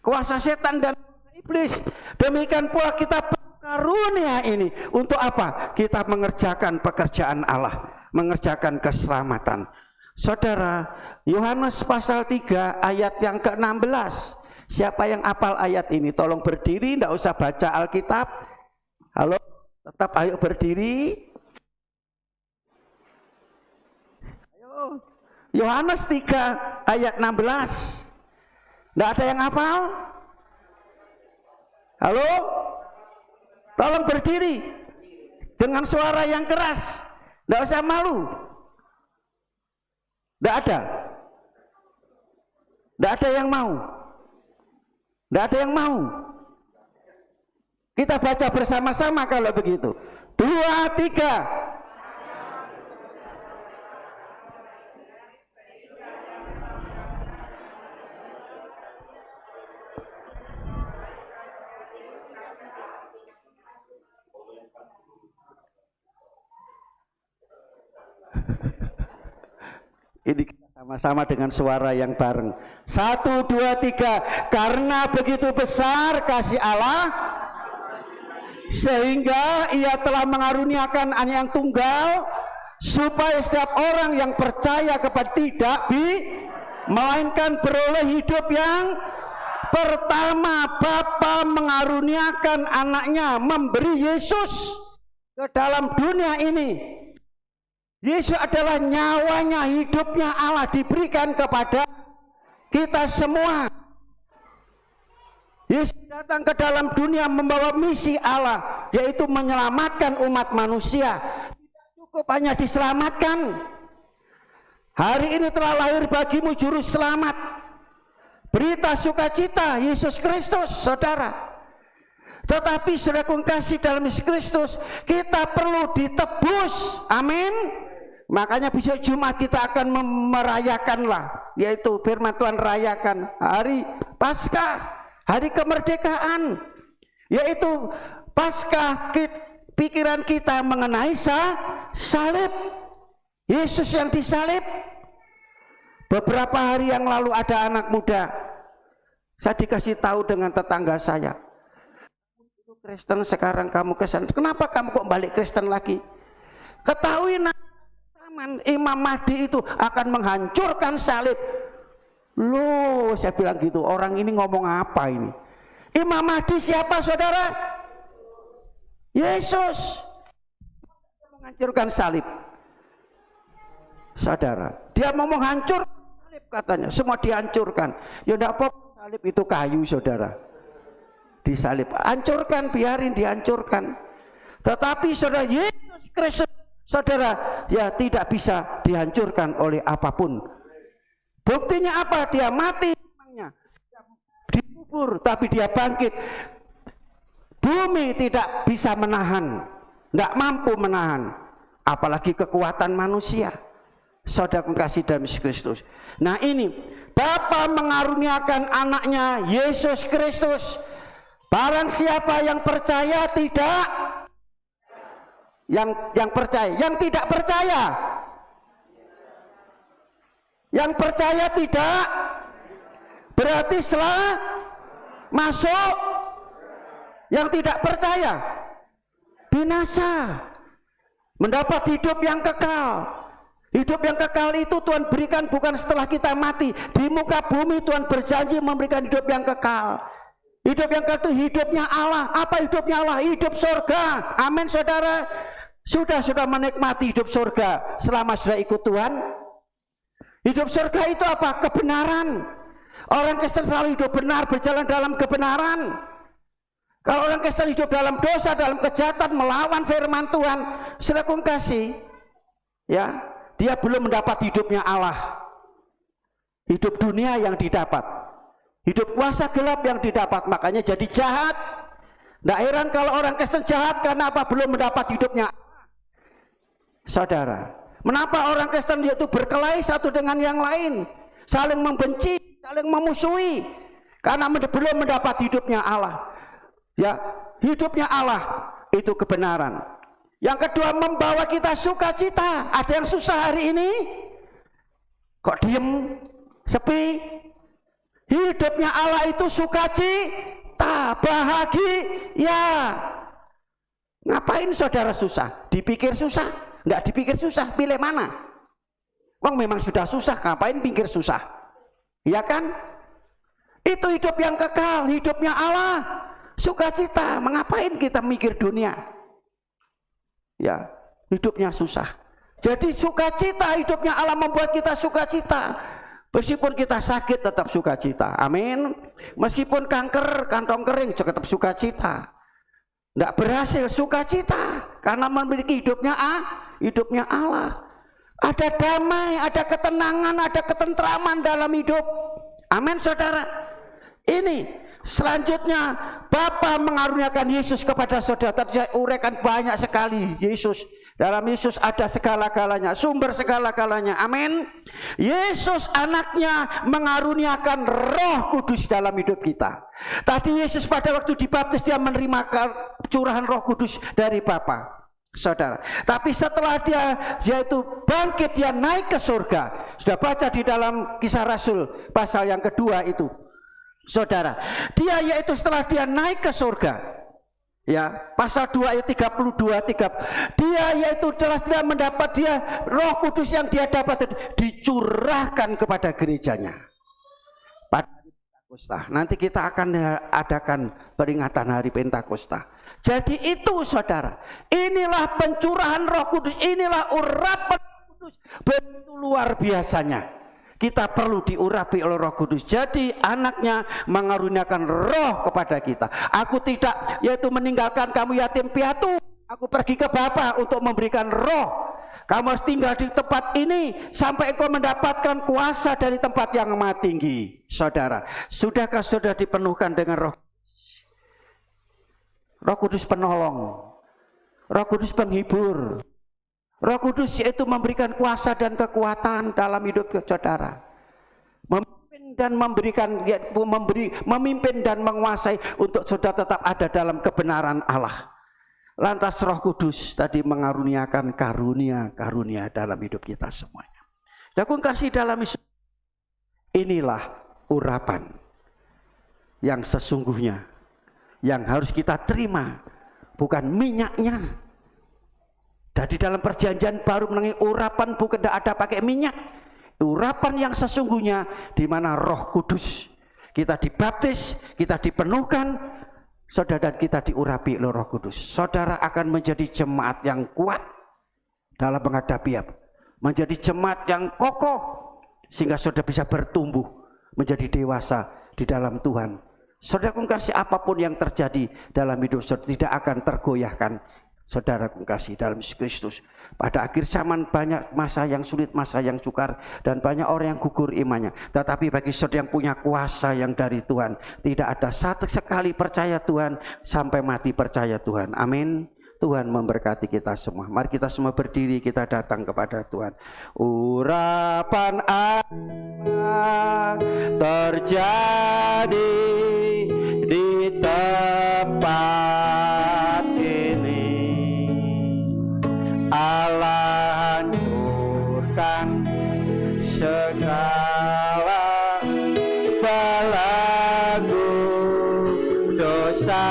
kuasa setan dan iblis. Demikian pula kita karunia ini untuk apa? Kita mengerjakan pekerjaan Allah, mengerjakan keselamatan. Saudara, Yohanes pasal 3 ayat yang ke-16. Siapa yang hafal ayat ini? Tolong berdiri, tidak usah baca Alkitab. Halo, tetap ayo berdiri. Ayo, Yohanes 3 ayat 16. Tidak ada yang hafal? Halo? Tolong berdiri dengan suara yang keras. Tidak usah malu. Tidak ada. Tidak ada yang mau. Tidak ada yang mau. Kita baca bersama-sama kalau begitu. 2, 3. Ini kita sama-sama dengan suara yang bareng. 1, 2, 3. Karena begitu besar kasih Allah, sehingga ia telah mengaruniakan anak yang tunggal, supaya setiap orang yang percaya kepada tidak melainkan beroleh hidup yang pertama. Bapa mengaruniakan anaknya, memberi Yesus ke dalam dunia ini. Yesus adalah nyawanya, hidupnya Allah diberikan kepada kita semua. Yesus datang ke dalam dunia membawa misi Allah, yaitu menyelamatkan umat manusia. Tidak cukup hanya diselamatkan. Hari ini telah lahir bagimu juru selamat. Berita sukacita Yesus Kristus, saudara. Tetapi saudara kasih dalam Yesus Kristus, kita perlu ditebus. Amin. Makanya besok Jumat kita akan merayakanlah, yaitu firman Tuhan rayakan hari Paskah, hari kemerdekaan, yaitu Paskah. Pikiran kita mengenai salib, Yesus yang disalib. Beberapa hari yang lalu ada anak muda, saya dikasih tahu dengan tetangga saya, Kristen sekarang kamu Kristen, kenapa kamu kok balik Kristen lagi? Ketahui Imam Mahdi itu akan menghancurkan salib. Loh, saya bilang gitu, orang ini ngomong apa ini? Imam Mahdi siapa, saudara? Yesus. Menghancurkan salib, saudara. Dia mau menghancurkan salib katanya, semua dihancurkan. Ya enggak apa-apa, salib itu kayu, saudara. Disalib, hancurkan, biarin dihancurkan. Tetapi saudara, Yesus Kristus, saudara, ya tidak bisa dihancurkan oleh apapun. Buktinya apa? Dia mati, dikubur, tapi dia bangkit. Bumi tidak bisa menahan, nggak mampu menahan, apalagi kekuatan manusia. Saudara kasih dalam Yesus Kristus. Nah ini, Bapa mengaruniakan anaknya Yesus Kristus. Barang siapa yang percaya tidak, yang percaya, yang tidak percaya, yang percaya tidak, berarti setelah masuk, yang tidak percaya binasa, mendapat hidup yang kekal. Hidup yang kekal itu Tuhan berikan bukan setelah kita mati. Di muka bumi Tuhan berjanji memberikan hidup yang kekal. Hidup yang kekal itu hidupnya Allah. Apa hidupnya Allah? Hidup surga. Amin, saudara. Sudah menikmati hidup surga selama sudah ikut Tuhan? Hidup surga itu apa? Kebenaran. Orang Kristen selalu hidup benar, berjalan dalam kebenaran. Kalau orang Kristen hidup dalam dosa, dalam kejahatan, melawan firman Tuhan, saudara kasih, ya, dia belum mendapat hidupnya Allah. Hidup dunia yang didapat, hidup kuasa gelap yang didapat, makanya jadi jahat. Tidak heran kalau orang Kristen jahat, karena apa? Belum mendapat hidupnya Allah. Saudara, mengapa orang Kristen itu berkelahi satu dengan yang lain, saling membenci, saling memusuhi? Karena belum mendapat hidupnya Allah. Ya, hidupnya Allah itu kebenaran. Yang kedua, membawa kita sukacita. Ada yang susah hari ini? Kok diem, sepi? Hidupnya Allah itu sukacita, bahagia. Ngapain saudara susah? Dipikir susah? Enggak dipikir susah, pilih mana? Wong memang sudah susah, ngapain pikir susah? Ya kan? Itu hidup yang kekal, hidupnya Allah. Sukacita, mengapain kita mikir dunia? Ya, hidupnya susah. Jadi sukacita, hidupnya Allah membuat kita sukacita. Meskipun kita sakit tetap sukacita. Amin. Meskipun kanker, kantong kering tetap sukacita. Tidak berhasil, sukacita. Karena memiliki hidupnya Allah. Ada damai, ada ketenangan, ada ketentraman dalam hidup. Amin saudara. Ini selanjutnya Bapa mengaruniakan Yesus kepada saudara. Tadi saya uraikan banyak sekali Yesus. Dalam Yesus ada segala-galanya, sumber segala-galanya. Amin. Yesus anaknya mengaruniakan Roh Kudus dalam hidup kita. Tadi Yesus pada waktu dibaptis dia menerima curahan Roh Kudus dari Bapa, saudara. Tapi setelah dia itu bangkit, dia naik ke surga. Sudah baca di dalam Kisah Rasul pasal yang kedua itu, saudara. Dia yaitu setelah dia naik ke surga, ya, pasal 2 ayat 32, dia yaitu telah dia mendapat Roh Kudus yang dia dapat dicurahkan kepada gerejanya pada hari Pentakosta. Nanti kita akan adakan peringatan hari Pentakosta. Jadi itu saudara, inilah pencurahan Roh Kudus, inilah urapan Roh Kudus, begitu luar biasanya. Kita perlu diurapi oleh Roh Kudus. Jadi anaknya mengaruniakan roh kepada kita. Aku tidak yaitu meninggalkan kamu yatim piatu. Aku pergi ke Bapa untuk memberikan roh. Kamu harus tinggal di tempat ini sampai engkau mendapatkan kuasa dari tempat yang maha tinggi. Saudara, sudahkah saudara dipenuhkan dengan Roh Kudus penolong, Roh Kudus penghibur, Roh Kudus yaitu memberikan kuasa dan kekuatan dalam hidup saudara. Memimpin dan memimpin dan menguasai untuk saudara tetap ada dalam kebenaran Allah. Lantas Roh Kudus tadi mengaruniakan karunia-karunia dalam hidup kita semuanya. Aku kasih dalam Yesus. Inilah urapan yang sesungguhnya yang harus kita terima, bukan minyaknya. Jadi dalam perjanjian baru mengenai urapan bukan ada pakai minyak. Urapan yang sesungguhnya di mana Roh Kudus. Kita dibaptis, kita dipenuhkan, saudara, dan kita diurapi oleh Roh Kudus. Saudara akan menjadi jemaat yang kuat dalam menghadapi apa? Menjadi jemaat yang kokoh sehingga saudara bisa bertumbuh menjadi dewasa di dalam Tuhan. Saudara kasih apapun yang terjadi dalam hidup saudara tidak akan tergoyahkan. Saudara kasih dalam Yesus Kristus. Pada akhir zaman banyak masa yang sulit, masa yang sukar, dan banyak orang yang gugur imannya. Tetapi bagi saudara yang punya kuasa yang dari Tuhan, tidak ada satu sekali percaya Tuhan sampai mati percaya Tuhan. Amin. Tuhan memberkati kita semua. Mari kita semua berdiri, kita datang kepada Tuhan. Urapan Allah terjadi di tempat ini. Allah hancurkan segala belenggu dosa,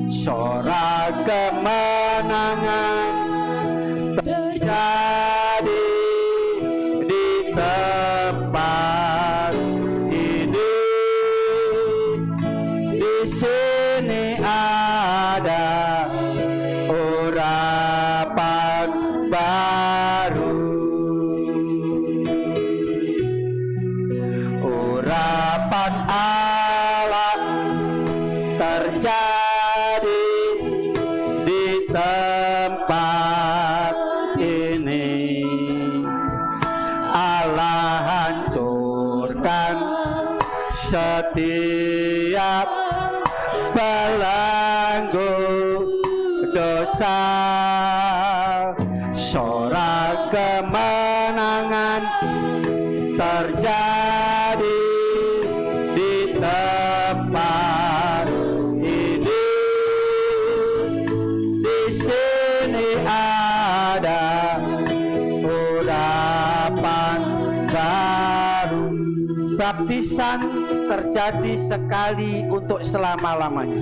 sorak kemenangan terjadi di tempat ini. Di sini ada urapan baru, urapan Allah terjadi di tempat ini. Allah hancurkan setiap belenggu dosa, sorak kemenangan terjadi di tempat ini. Di sini ada urapan baru. Baptisan terjadi sekali untuk selama-lamanya.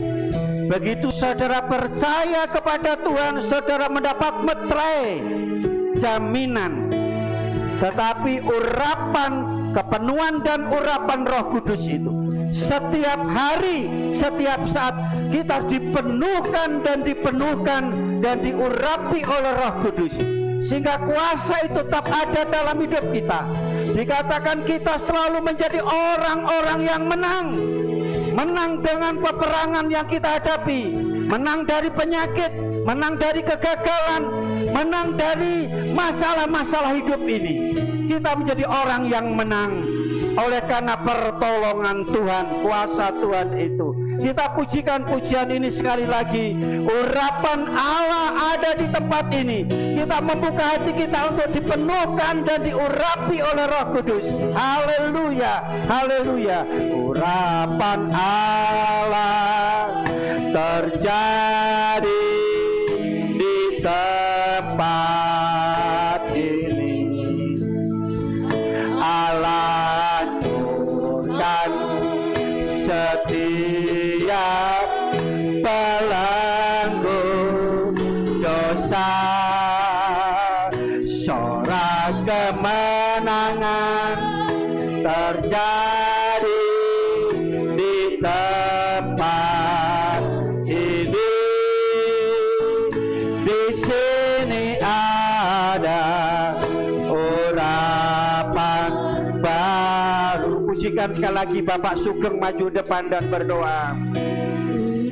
Begitu saudara percaya kepada Tuhan, saudara mendapat meterai, jaminan. Tetapi urapan, kepenuhan dan urapan Roh Kudus itu setiap hari, setiap saat kita dipenuhkan dan diurapi oleh Roh Kudus, sehingga kuasa itu tetap ada dalam hidup kita. Dikatakan kita selalu menjadi orang-orang yang menang dengan peperangan yang kita hadapi, menang dari penyakit, menang dari kegagalan, menang dari masalah-masalah hidup ini. Kita menjadi orang yang menang oleh karena pertolongan Tuhan, kuasa Tuhan itu. Kita pujikan pujian ini sekali lagi. Urapan Allah ada di tempat ini. Kita membuka hati kita untuk dipenuhkan dan diurapi oleh Roh Kudus. Haleluya, haleluya. Urapan Allah terjadi di tempat ini. Allah turunkan setiap belenggu dosa, sorak kemenangan terjadi di tempat ini. Di sini ada urapan baru. Pujikan sekali lagi. Bapak Sugeng maju depan dan berdoa.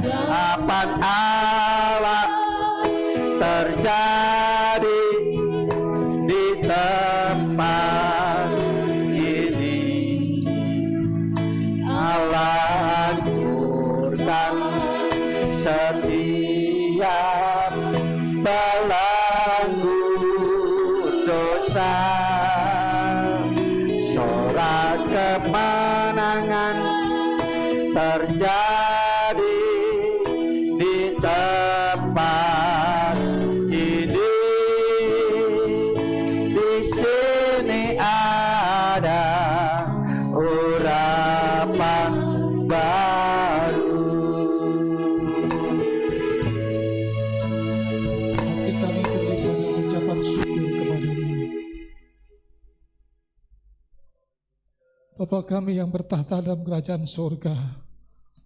Urapan Allah terjadi di tempat ini. Allah hancurkan setiap belenggu dosa, sorak kemenangan terjadi di tempat ini. Di sini ada urapan baru. Hati kami berikan ucapan syukur kepadamu. Bapa kami yang bertahta dalam kerajaan surga,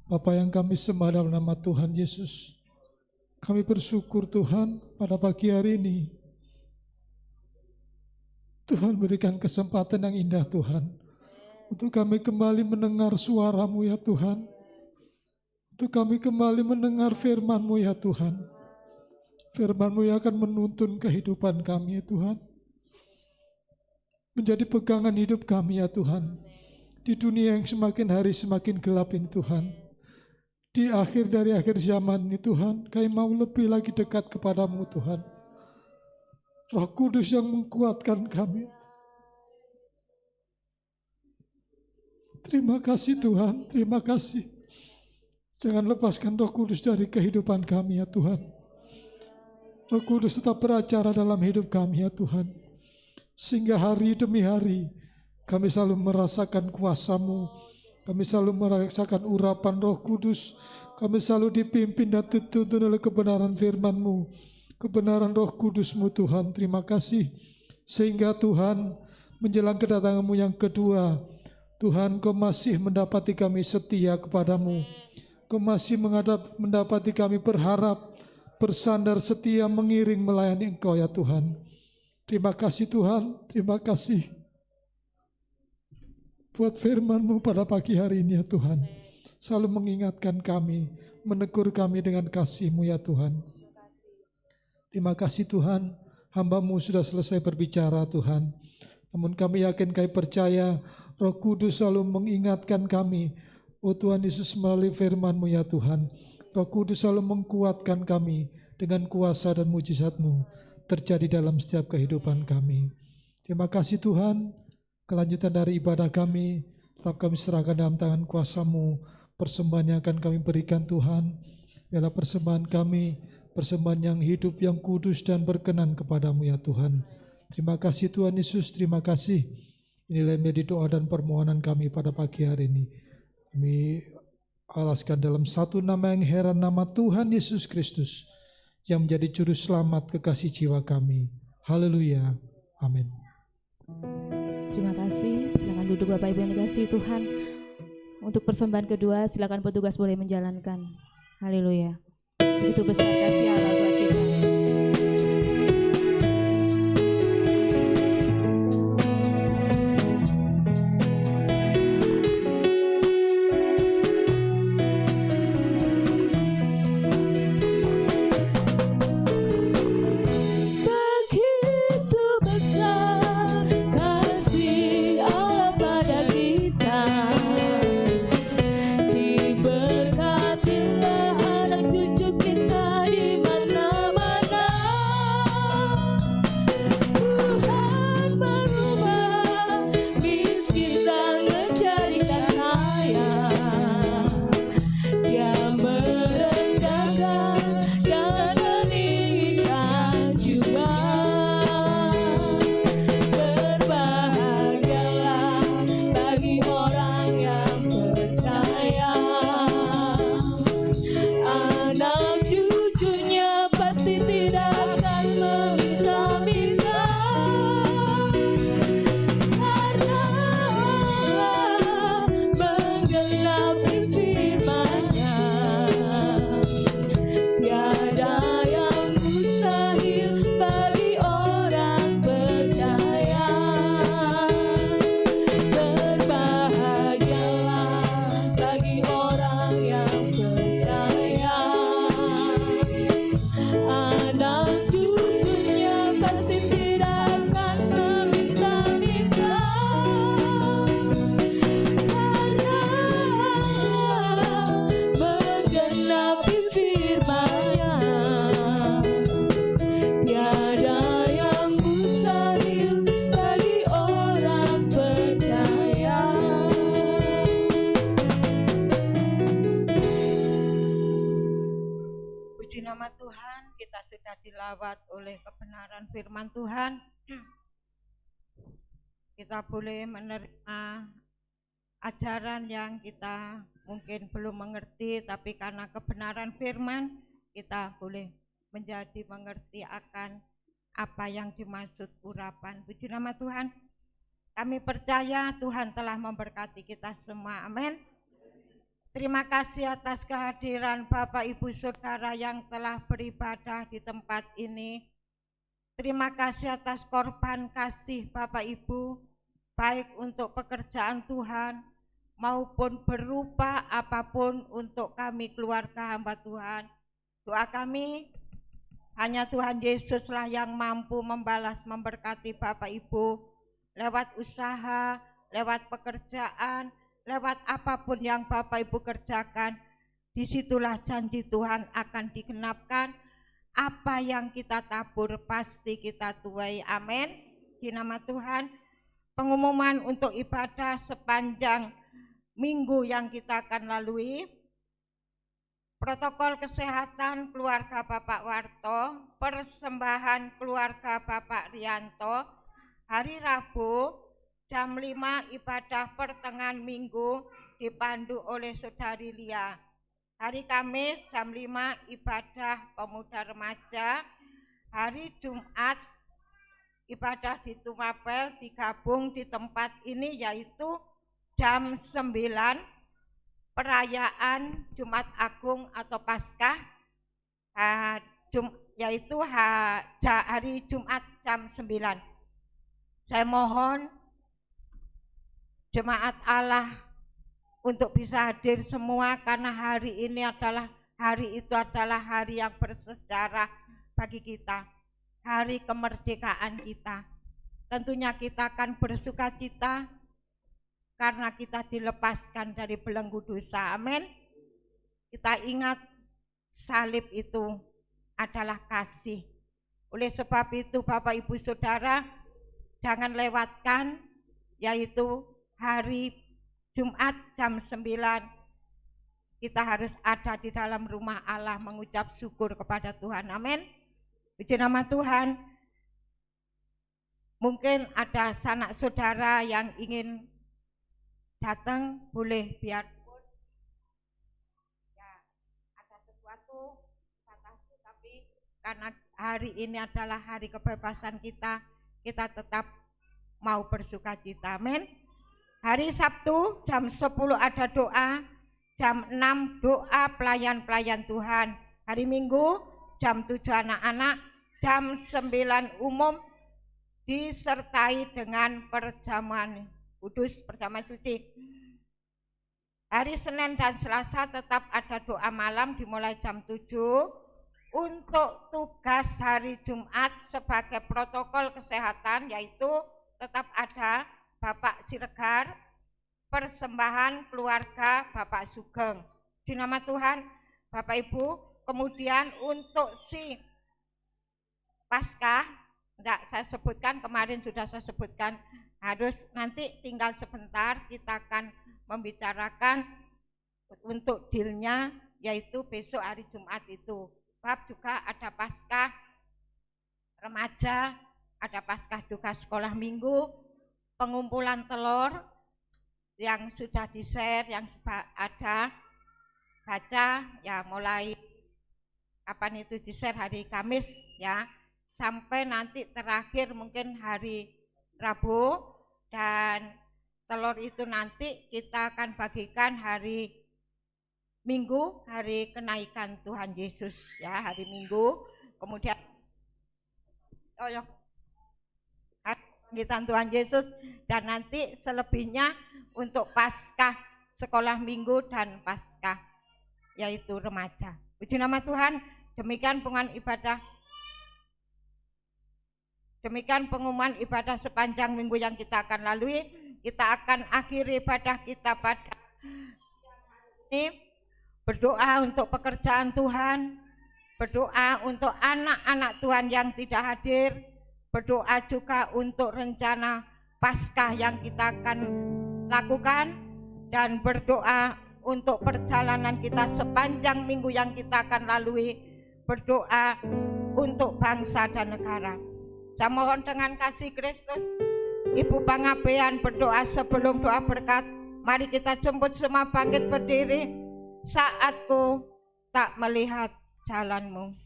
Bapa yang kami sembah dalam nama Tuhan Yesus, kami bersyukur Tuhan pada pagi hari ini. Tuhan berikan kesempatan yang indah Tuhan, untuk kami kembali mendengar suara-Mu ya Tuhan, untuk kami kembali mendengar firman-Mu ya Tuhan. Firman-Mu yang akan menuntun kehidupan kami ya Tuhan, menjadi pegangan hidup kami ya Tuhan, di dunia yang semakin hari semakin gelap ini Tuhan. Di akhir dari akhir zaman ini Tuhan, kami mau lebih lagi dekat kepadamu Tuhan. Roh Kudus yang menguatkan kami. Terima kasih Tuhan, terima kasih. Jangan lepaskan Roh Kudus dari kehidupan kami ya Tuhan. Roh Kudus tetap beracara dalam hidup kami ya Tuhan, sehingga hari demi hari kami selalu merasakan kuasa-Mu, kami selalu merasakan urapan Roh Kudus, kami selalu dipimpin dan dituntun oleh kebenaran firman-Mu, kebenaran Roh Kudus-Mu Tuhan. Terima kasih, sehingga Tuhan menjelang kedatangan-Mu yang kedua, Tuhan Kau masih mendapati kami setia kepadamu, Kau masih mendapati kami berharap, bersandar setia mengiring melayani Engkau ya Tuhan. Terima kasih Tuhan, terima kasih buat firman-Mu pada pagi hari ini ya Tuhan. Selalu mengingatkan kami, menegur kami dengan kasih-Mu ya Tuhan. Terima kasih Tuhan, hamba-Mu sudah selesai berbicara Tuhan. Namun kami yakin, kami percaya Roh Kudus selalu mengingatkan kami, oh Tuhan Yesus, melalui firman-Mu ya Tuhan. Roh Kudus selalu menguatkan kami dengan kuasa dan mujizat-Mu terjadi dalam setiap kehidupan kami. Terima kasih Tuhan. Kelanjutan dari ibadah kami tetap kami serahkan dalam tangan kuasa-Mu. Persembahan yang akan kami berikan Tuhan, biarlah persembahan kami, persembahan yang hidup, yang kudus dan berkenan kepadamu ya Tuhan. Terima kasih Tuhan Yesus, terima kasih. Inilah menjadi doa dan permohonan kami pada pagi hari ini. Kami alaskan dalam satu nama yang heran, nama Tuhan Yesus Kristus, yang menjadi juru selamat kekasih jiwa kami. Haleluya. Amin. Terima kasih. Silakan duduk Bapak Ibu yang dikasihi Tuhan. Untuk persembahan kedua, silakan petugas boleh menjalankan. Haleluya. Begitu besar kasih Allah buat kita. Begitu besar kasih Allah pada kita. Diberkatilah anak cucu kita di mana-mana. Tuhan merubah miskin dan menjadikan kaya. Dia merendahkan dan meninggikan juga. Berbahagialah bagi orang yang percaya. Anak cucunya pasti tidak akan meminta-minta, karena menggenapi firman-Nya. Tiada yang mustahil bagi orang percaya. Berbahagialah bagi orang yang percaya. Anak cucunya pasti tidak akan meminta-minta, karena menggenapi firman-Nya. Tiada yang mustahil bagi orang percaya. Puji nama Tuhan, kita sudah dilawat oleh kebenaran firman Tuhan. Kita boleh menerima ajaran yang kita mungkin belum mengerti, tapi karena kebenaran firman, kita boleh menjadi mengerti akan apa yang dimaksud urapan. Puji nama Tuhan. Kami percaya Tuhan telah memberkati kita semua. Amin. Terima kasih atas kehadiran Bapak Ibu Saudara yang telah beribadah di tempat ini. Terima kasih atas korban kasih Bapak Ibu, baik untuk pekerjaan Tuhan maupun berupa apapun untuk kami keluarga hamba Tuhan. Doa kami, hanya Tuhan Yesuslah yang mampu membalas memberkati Bapak Ibu lewat usaha, lewat pekerjaan, lewat apapun yang Bapak Ibu kerjakan. Disitulah janji Tuhan akan digenapkan. Apa yang kita tabur pasti kita tuai. Amin. Di nama Tuhan. Pengumuman untuk ibadah sepanjang minggu yang kita akan lalui. Protokol kesehatan keluarga Bapak Warto, persembahan keluarga Bapak Rianto. Hari Rabu jam 5 ibadah pertengahan minggu dipandu oleh Saudari Lia. Hari Kamis jam 5 ibadah pemuda remaja. Hari Jumat ibadah di Tumapel digabung di tempat ini, yaitu jam 9 perayaan Jumat Agung atau Paskah, yaitu hari Jumat jam 9. Saya mohon jemaat Allah untuk bisa hadir semua, karena hari ini adalah hari yang bersejarah bagi kita, hari kemerdekaan kita. Tentunya kita akan bersukacita karena kita dilepaskan dari belenggu dosa. Amin. Kita ingat salib itu adalah kasih. Oleh sebab itu Bapak Ibu Saudara, jangan lewatkan, yaitu hari Jumat jam 9 kita harus ada di dalam rumah Allah mengucap syukur kepada Tuhan. Amin. Puji nama Tuhan. Mungkin ada sanak saudara yang ingin datang, boleh, biarpun ya ada sesuatu batasi, tapi karena hari ini adalah hari kebebasan kita, kita tetap mau bersukacita. Amin. Hari Sabtu jam 10 ada doa, jam 6 doa pelayan-pelayan Tuhan. Hari Minggu jam 7 anak-anak, jam 9 umum disertai dengan perjamuan kudus, perjamuan suci. Hari Senin dan Selasa tetap ada doa malam dimulai jam 7. Untuk tugas hari Jumat sebagai protokol kesehatan yaitu tetap ada Bapak Siregar, persembahan keluarga Bapak Sugeng. Di nama Tuhan, Bapak Ibu, kemudian untuk si Paskah, enggak saya sebutkan, kemarin sudah saya sebutkan, harus nanti tinggal sebentar kita akan membicarakan untuk dealnya, yaitu besok hari Jumat itu. Bab juga ada Paskah remaja, ada Paskah juga sekolah minggu, pengumpulan telur yang sudah di-share, yang ada baca ya mulai kapan itu di-share hari Kamis ya, sampai nanti terakhir mungkin hari Rabu, dan telur itu nanti kita akan bagikan hari Minggu, hari kenaikan Tuhan Yesus ya, hari Minggu. Kemudian hari kenaikan Tuhan Yesus, dan nanti selebihnya untuk Paskah sekolah minggu dan Paskah yaitu remaja. Puji nama Tuhan. Demikian pengumuman ibadah sepanjang minggu yang kita akan lalui. Kita akan akhiri ibadah kita pada ini, berdoa untuk pekerjaan Tuhan, berdoa untuk anak-anak Tuhan yang tidak hadir, berdoa juga untuk rencana Paskah yang kita akan lakukan, dan berdoa untuk perjalanan kita sepanjang minggu yang kita akan lalui, berdoa untuk bangsa dan negara. Saya mohon dengan kasih Kristus, Ibu Pangabean berdoa sebelum doa berkat. Mari kita jemput semua bangkit berdiri. Saatku tak melihat jalanmu.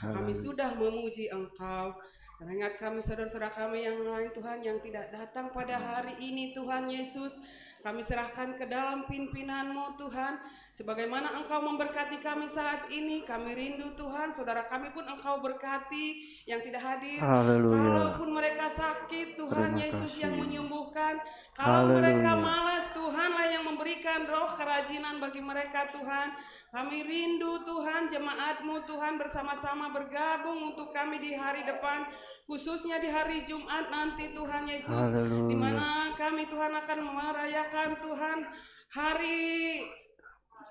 Kami sudah memuji Engkau. Teringat kami saudara-saudara kami yang lain Tuhan yang tidak datang pada hari ini Tuhan Yesus, kami serahkan ke dalam pimpinan-Mu Tuhan. Sebagaimana Engkau memberkati kami saat ini, kami rindu Tuhan, saudara kami pun Engkau berkati yang tidak hadir. Kalaupun mereka sakit Tuhan Yesus yang menyembuhkan, kalau mereka malas Tuhanlah yang memberikan roh kerajinan bagi mereka Tuhan. Kami rindu Tuhan jemaat-Mu Tuhan bersama-sama bergabung untuk kami di hari depan, khususnya di hari Jumat nanti Tuhan Yesus, di mana kami Tuhan akan merayakan Tuhan hari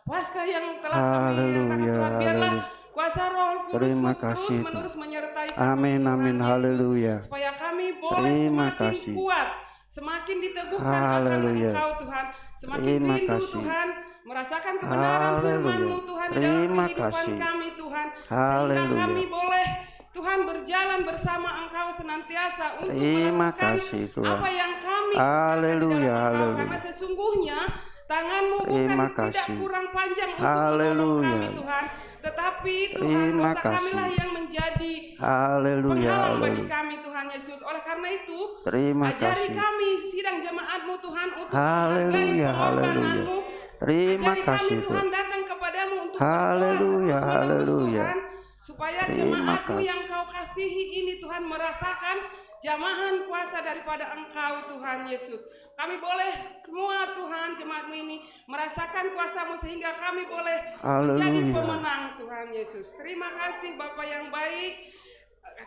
Paskah yang telah kami rayakan Tuhan. Biarlah Kuasa Roh Kudus Terima terus kasih, menerus menyertai kami. Amin, Tuhan amin, Yesus. haleluya. Supaya kami boleh Terima semakin kasih. kuat, semakin diteguhkan akan Haleluya. Engkau Tuhan, semakin Terima rindu kasih. Tuhan, merasakan kebenaran Haleluya. firman-Mu Tuhan di dalam Terima kehidupan kasih. kami Tuhan, sehingga Haleluya. kami boleh Tuhan berjalan bersama Engkau senantiasa untuk Terima melakukan kasih, Tuhan. apa yang kami Haleluya, kerjakan di dalam Engkau, haleluya. karena sesungguhnya tangan-Mu Terima bukan tidak kasih. kurang panjang untuk menolong Haleluya. kami Tuhan, tetapi Tuhan Terima dosa kasih. kamilah yang menjadi Haleluya, penghalang bagi haleluya. kami Tuhan Yesus. Oleh karena itu, Terima ajari kasih. kami sidang jemaat-Mu Tuhan untuk Haleluya, menghargai haleluya. pengorbanan-Mu. Terima Ajari kami kasih, Tuhan Tuhan. datang kepadamu untuk Haleluya, berdoa terus-menerus haleluya. Tuhan, supaya Terima jemaat-Mu kasih. yang Kau kasihi ini Tuhan merasakan jamahan kuasa daripada Engkau Tuhan Yesus. Kami boleh semua Tuhan jemaat-Mu ini merasakan kuasa-Mu sehingga kami boleh menjadi Haleluya. pemenang Tuhan Yesus. Terima kasih Bapa yang baik.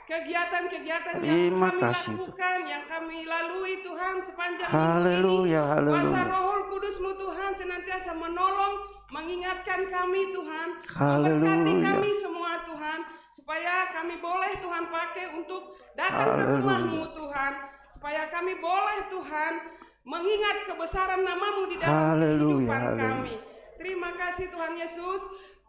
Kegiatan-kegiatan yang Terima kami kasih, lakukan, yang kami lalui Tuhan sepanjang minggu Haleluya, ini, kuasa haleluya. Roh Kudus-Mu Tuhan senantiasa menolong, mengingatkan kami Tuhan, Haleluya. memberkati kami semua Tuhan, supaya kami boleh Tuhan pakai untuk datang ke Haleluya. rumah-Mu Tuhan, supaya kami boleh Tuhan mengingat kebesaran nama-Mu di dalam Haleluya, kehidupan haleluya. kami. Terima kasih Tuhan Yesus.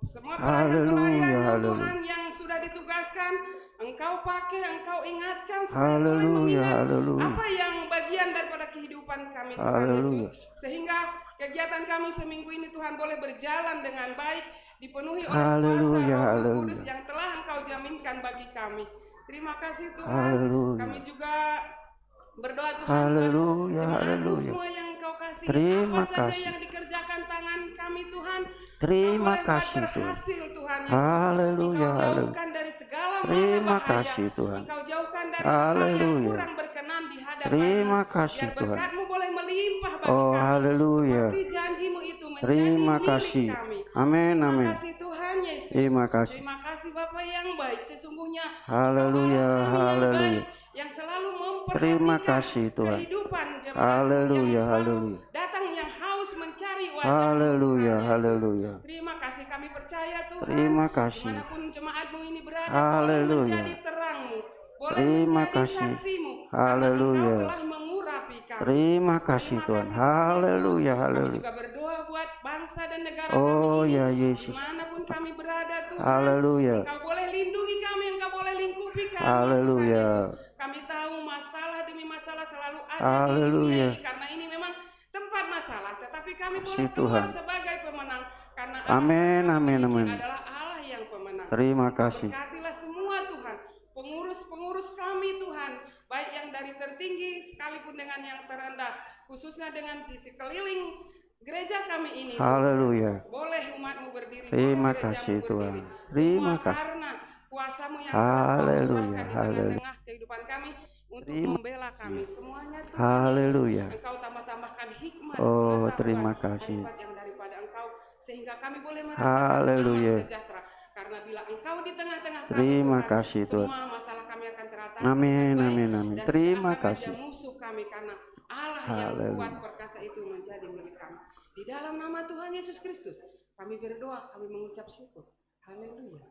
Semua Haleluya, pelayan-pelayan haleluya. Tuhan yang sudah ditugaskan, Engkau pakai, Engkau ingatkan supaya boleh Haleluya, mengingat haleluya. apa yang bagian daripada kehidupan kami Tuhan Haleluya. Yesus, sehingga kegiatan kami seminggu ini Tuhan boleh berjalan dengan baik, dipenuhi oleh kuasa Haleluya, Roh haleluya. Kudus yang telah Engkau jaminkan bagi kami. Terima kasih Tuhan. Haleluya. Kami juga berdoa Tuhan Haleluya, buat jemaat-Mu haleluya. semua yang Engkau kasih, Terima apa saja kasih. yang dikerjakan tangan kami Tuhan, Terima Engkau boleh buat kasih, Tuhan. berhasil Tuhan Yesus. Haleluya, Engkau haleluya. jauhkan dari segala mara Terima bahaya. kasih, Tuhan. Engkau jauhkan dari hal yang Haleluya. kurang berkenan di hadapan-Mu. Terima kasih, Biar Tuhan. berkat-Mu boleh melimpah bagi Oh, kami. haleluya. Seperti janji-Mu itu menjadi Terima milik kasih. kami. Amin, Terima amin. kasih Tuhan Yesus. Terima kasih. Terima kasih Bapa yang baik. Sesungguhnya Haleluya, Engkau Allah kami yang haleluya. baik, yang selalu Terima memperhatikan kasih, Tuhan. kehidupan jemaat Haleluya, yang selalu haleluya. datang yang haus mencari wajah Haleluya, Tuhan Yesus. haleluya. Terima kasih, kami percaya Tuhan. Terima kasih. Dimanapun jemaat-Mu ini berada, Haleluya. boleh menjadi terang-Mu, boleh Terima menjadi kasih. saksi-Mu, Haleluya. karena Engkau telah mengurapi kami. Terima kasih, Terima Tuhan. kasih, Haleluya, Yesus. Kami haleluya. juga berdoa buat bangsa dan negara Oh, kami ini. ya Yesus. Dimanapun kami berada Tuhan, Haleluya. Engkau boleh lindungi kami, Engkau boleh lingkupi kami Haleluya. Tuhan Yesus. Kami tahu masalah demi masalah selalu ada Haleluya. di dunia ini, karena ini memang tempat masalah, tetapi kami boleh Kasih keluar Tuhan. sebagai pemenang, karena Amin, Allah amin, ini amin. adalah Allah yang pemenang. Terima kasih. Berkatilah semua Tuhan, pengurus-pengurus kami Tuhan, baik yang dari tertinggi sekalipun dengan yang terendah, khususnya dengan di sekeliling gereja kami ini. Haleluya. Boleh umat-Mu berdiri. Terima boleh kasih, gereja-Mu Tuhan. berdiri. Terima Semua kasih. karena kuasa-Mu yang telah Kau Haleluya, curahkan di haleluya. tengah-tengah kehidupan kami untuk Terima membela kami. Semuanya Tuhan Haleluya. Yesus, Engkau tambah-tambahkan hikmat, Oh, pengetahuan, terima kasih. hikmat yang daripada Engkau, sehingga kami boleh merasakan Haleluya. damai sejahtera. Karena bila Engkau di tengah-tengah kami, Terima Tuhan, kasih, Tuhan. semua masalah kami akan teratasi Amin, dengan baik, amin, amin. dan Terima tidak akan ada kasih. musuh kami, karena Allah yang Haleluya. kuat perkasa itu menjadi milik kami. Di dalam nama Tuhan Yesus Kristus, kami berdoa, kami mengucap syukur. Haleluya.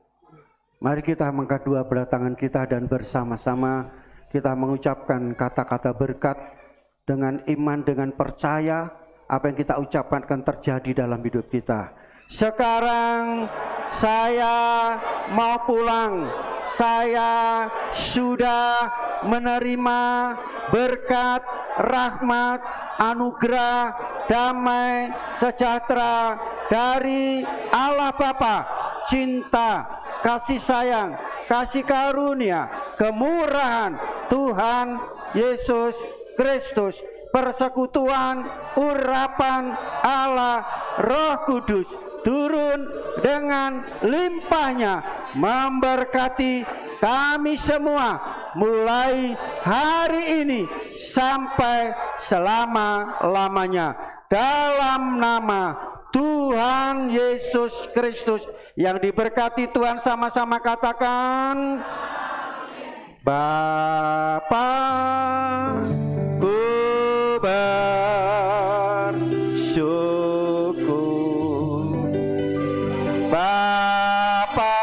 Mari kita mengangkat dua belah tangan kita dan bersama-sama kita mengucapkan kata-kata berkat dengan iman, dengan percaya apa yang kita ucapkan akan terjadi dalam hidup kita. Sekarang saya mau pulang. Saya sudah menerima berkat, rahmat, anugerah, damai, sejahtera dari Allah Bapa, cinta, kasih sayang, kasih karunia, kemurahan Tuhan Yesus Kristus, persekutuan, urapan Allah Roh Kudus turun dengan limpahnya memberkati kami semua mulai hari ini sampai selama-lamanya, dalam nama Tuhan Yesus Kristus. Yang diberkati Tuhan sama-sama katakan, Bapa ku bersyukur, Bapa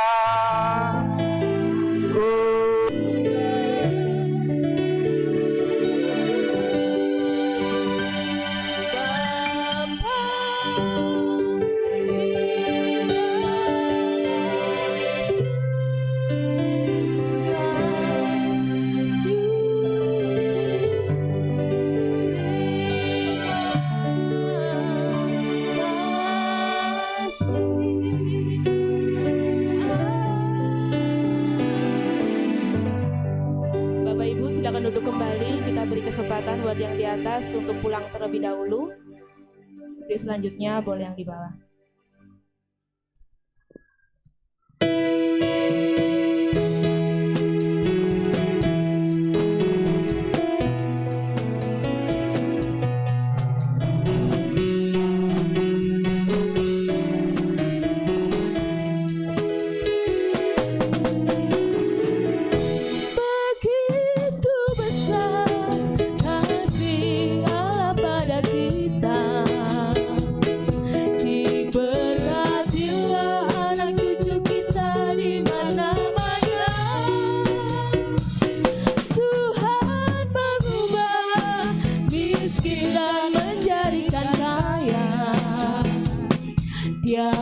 kesempatan buat yang di atas untuk pulang terlebih dahulu. Nanti selanjutnya boleh yang di bawah. Begitu besar kasih Allah pada kita, diberkatilah anak cucu kita di mana-mana. Tuhan mengubah miskin dan menjadikan kaya. Dia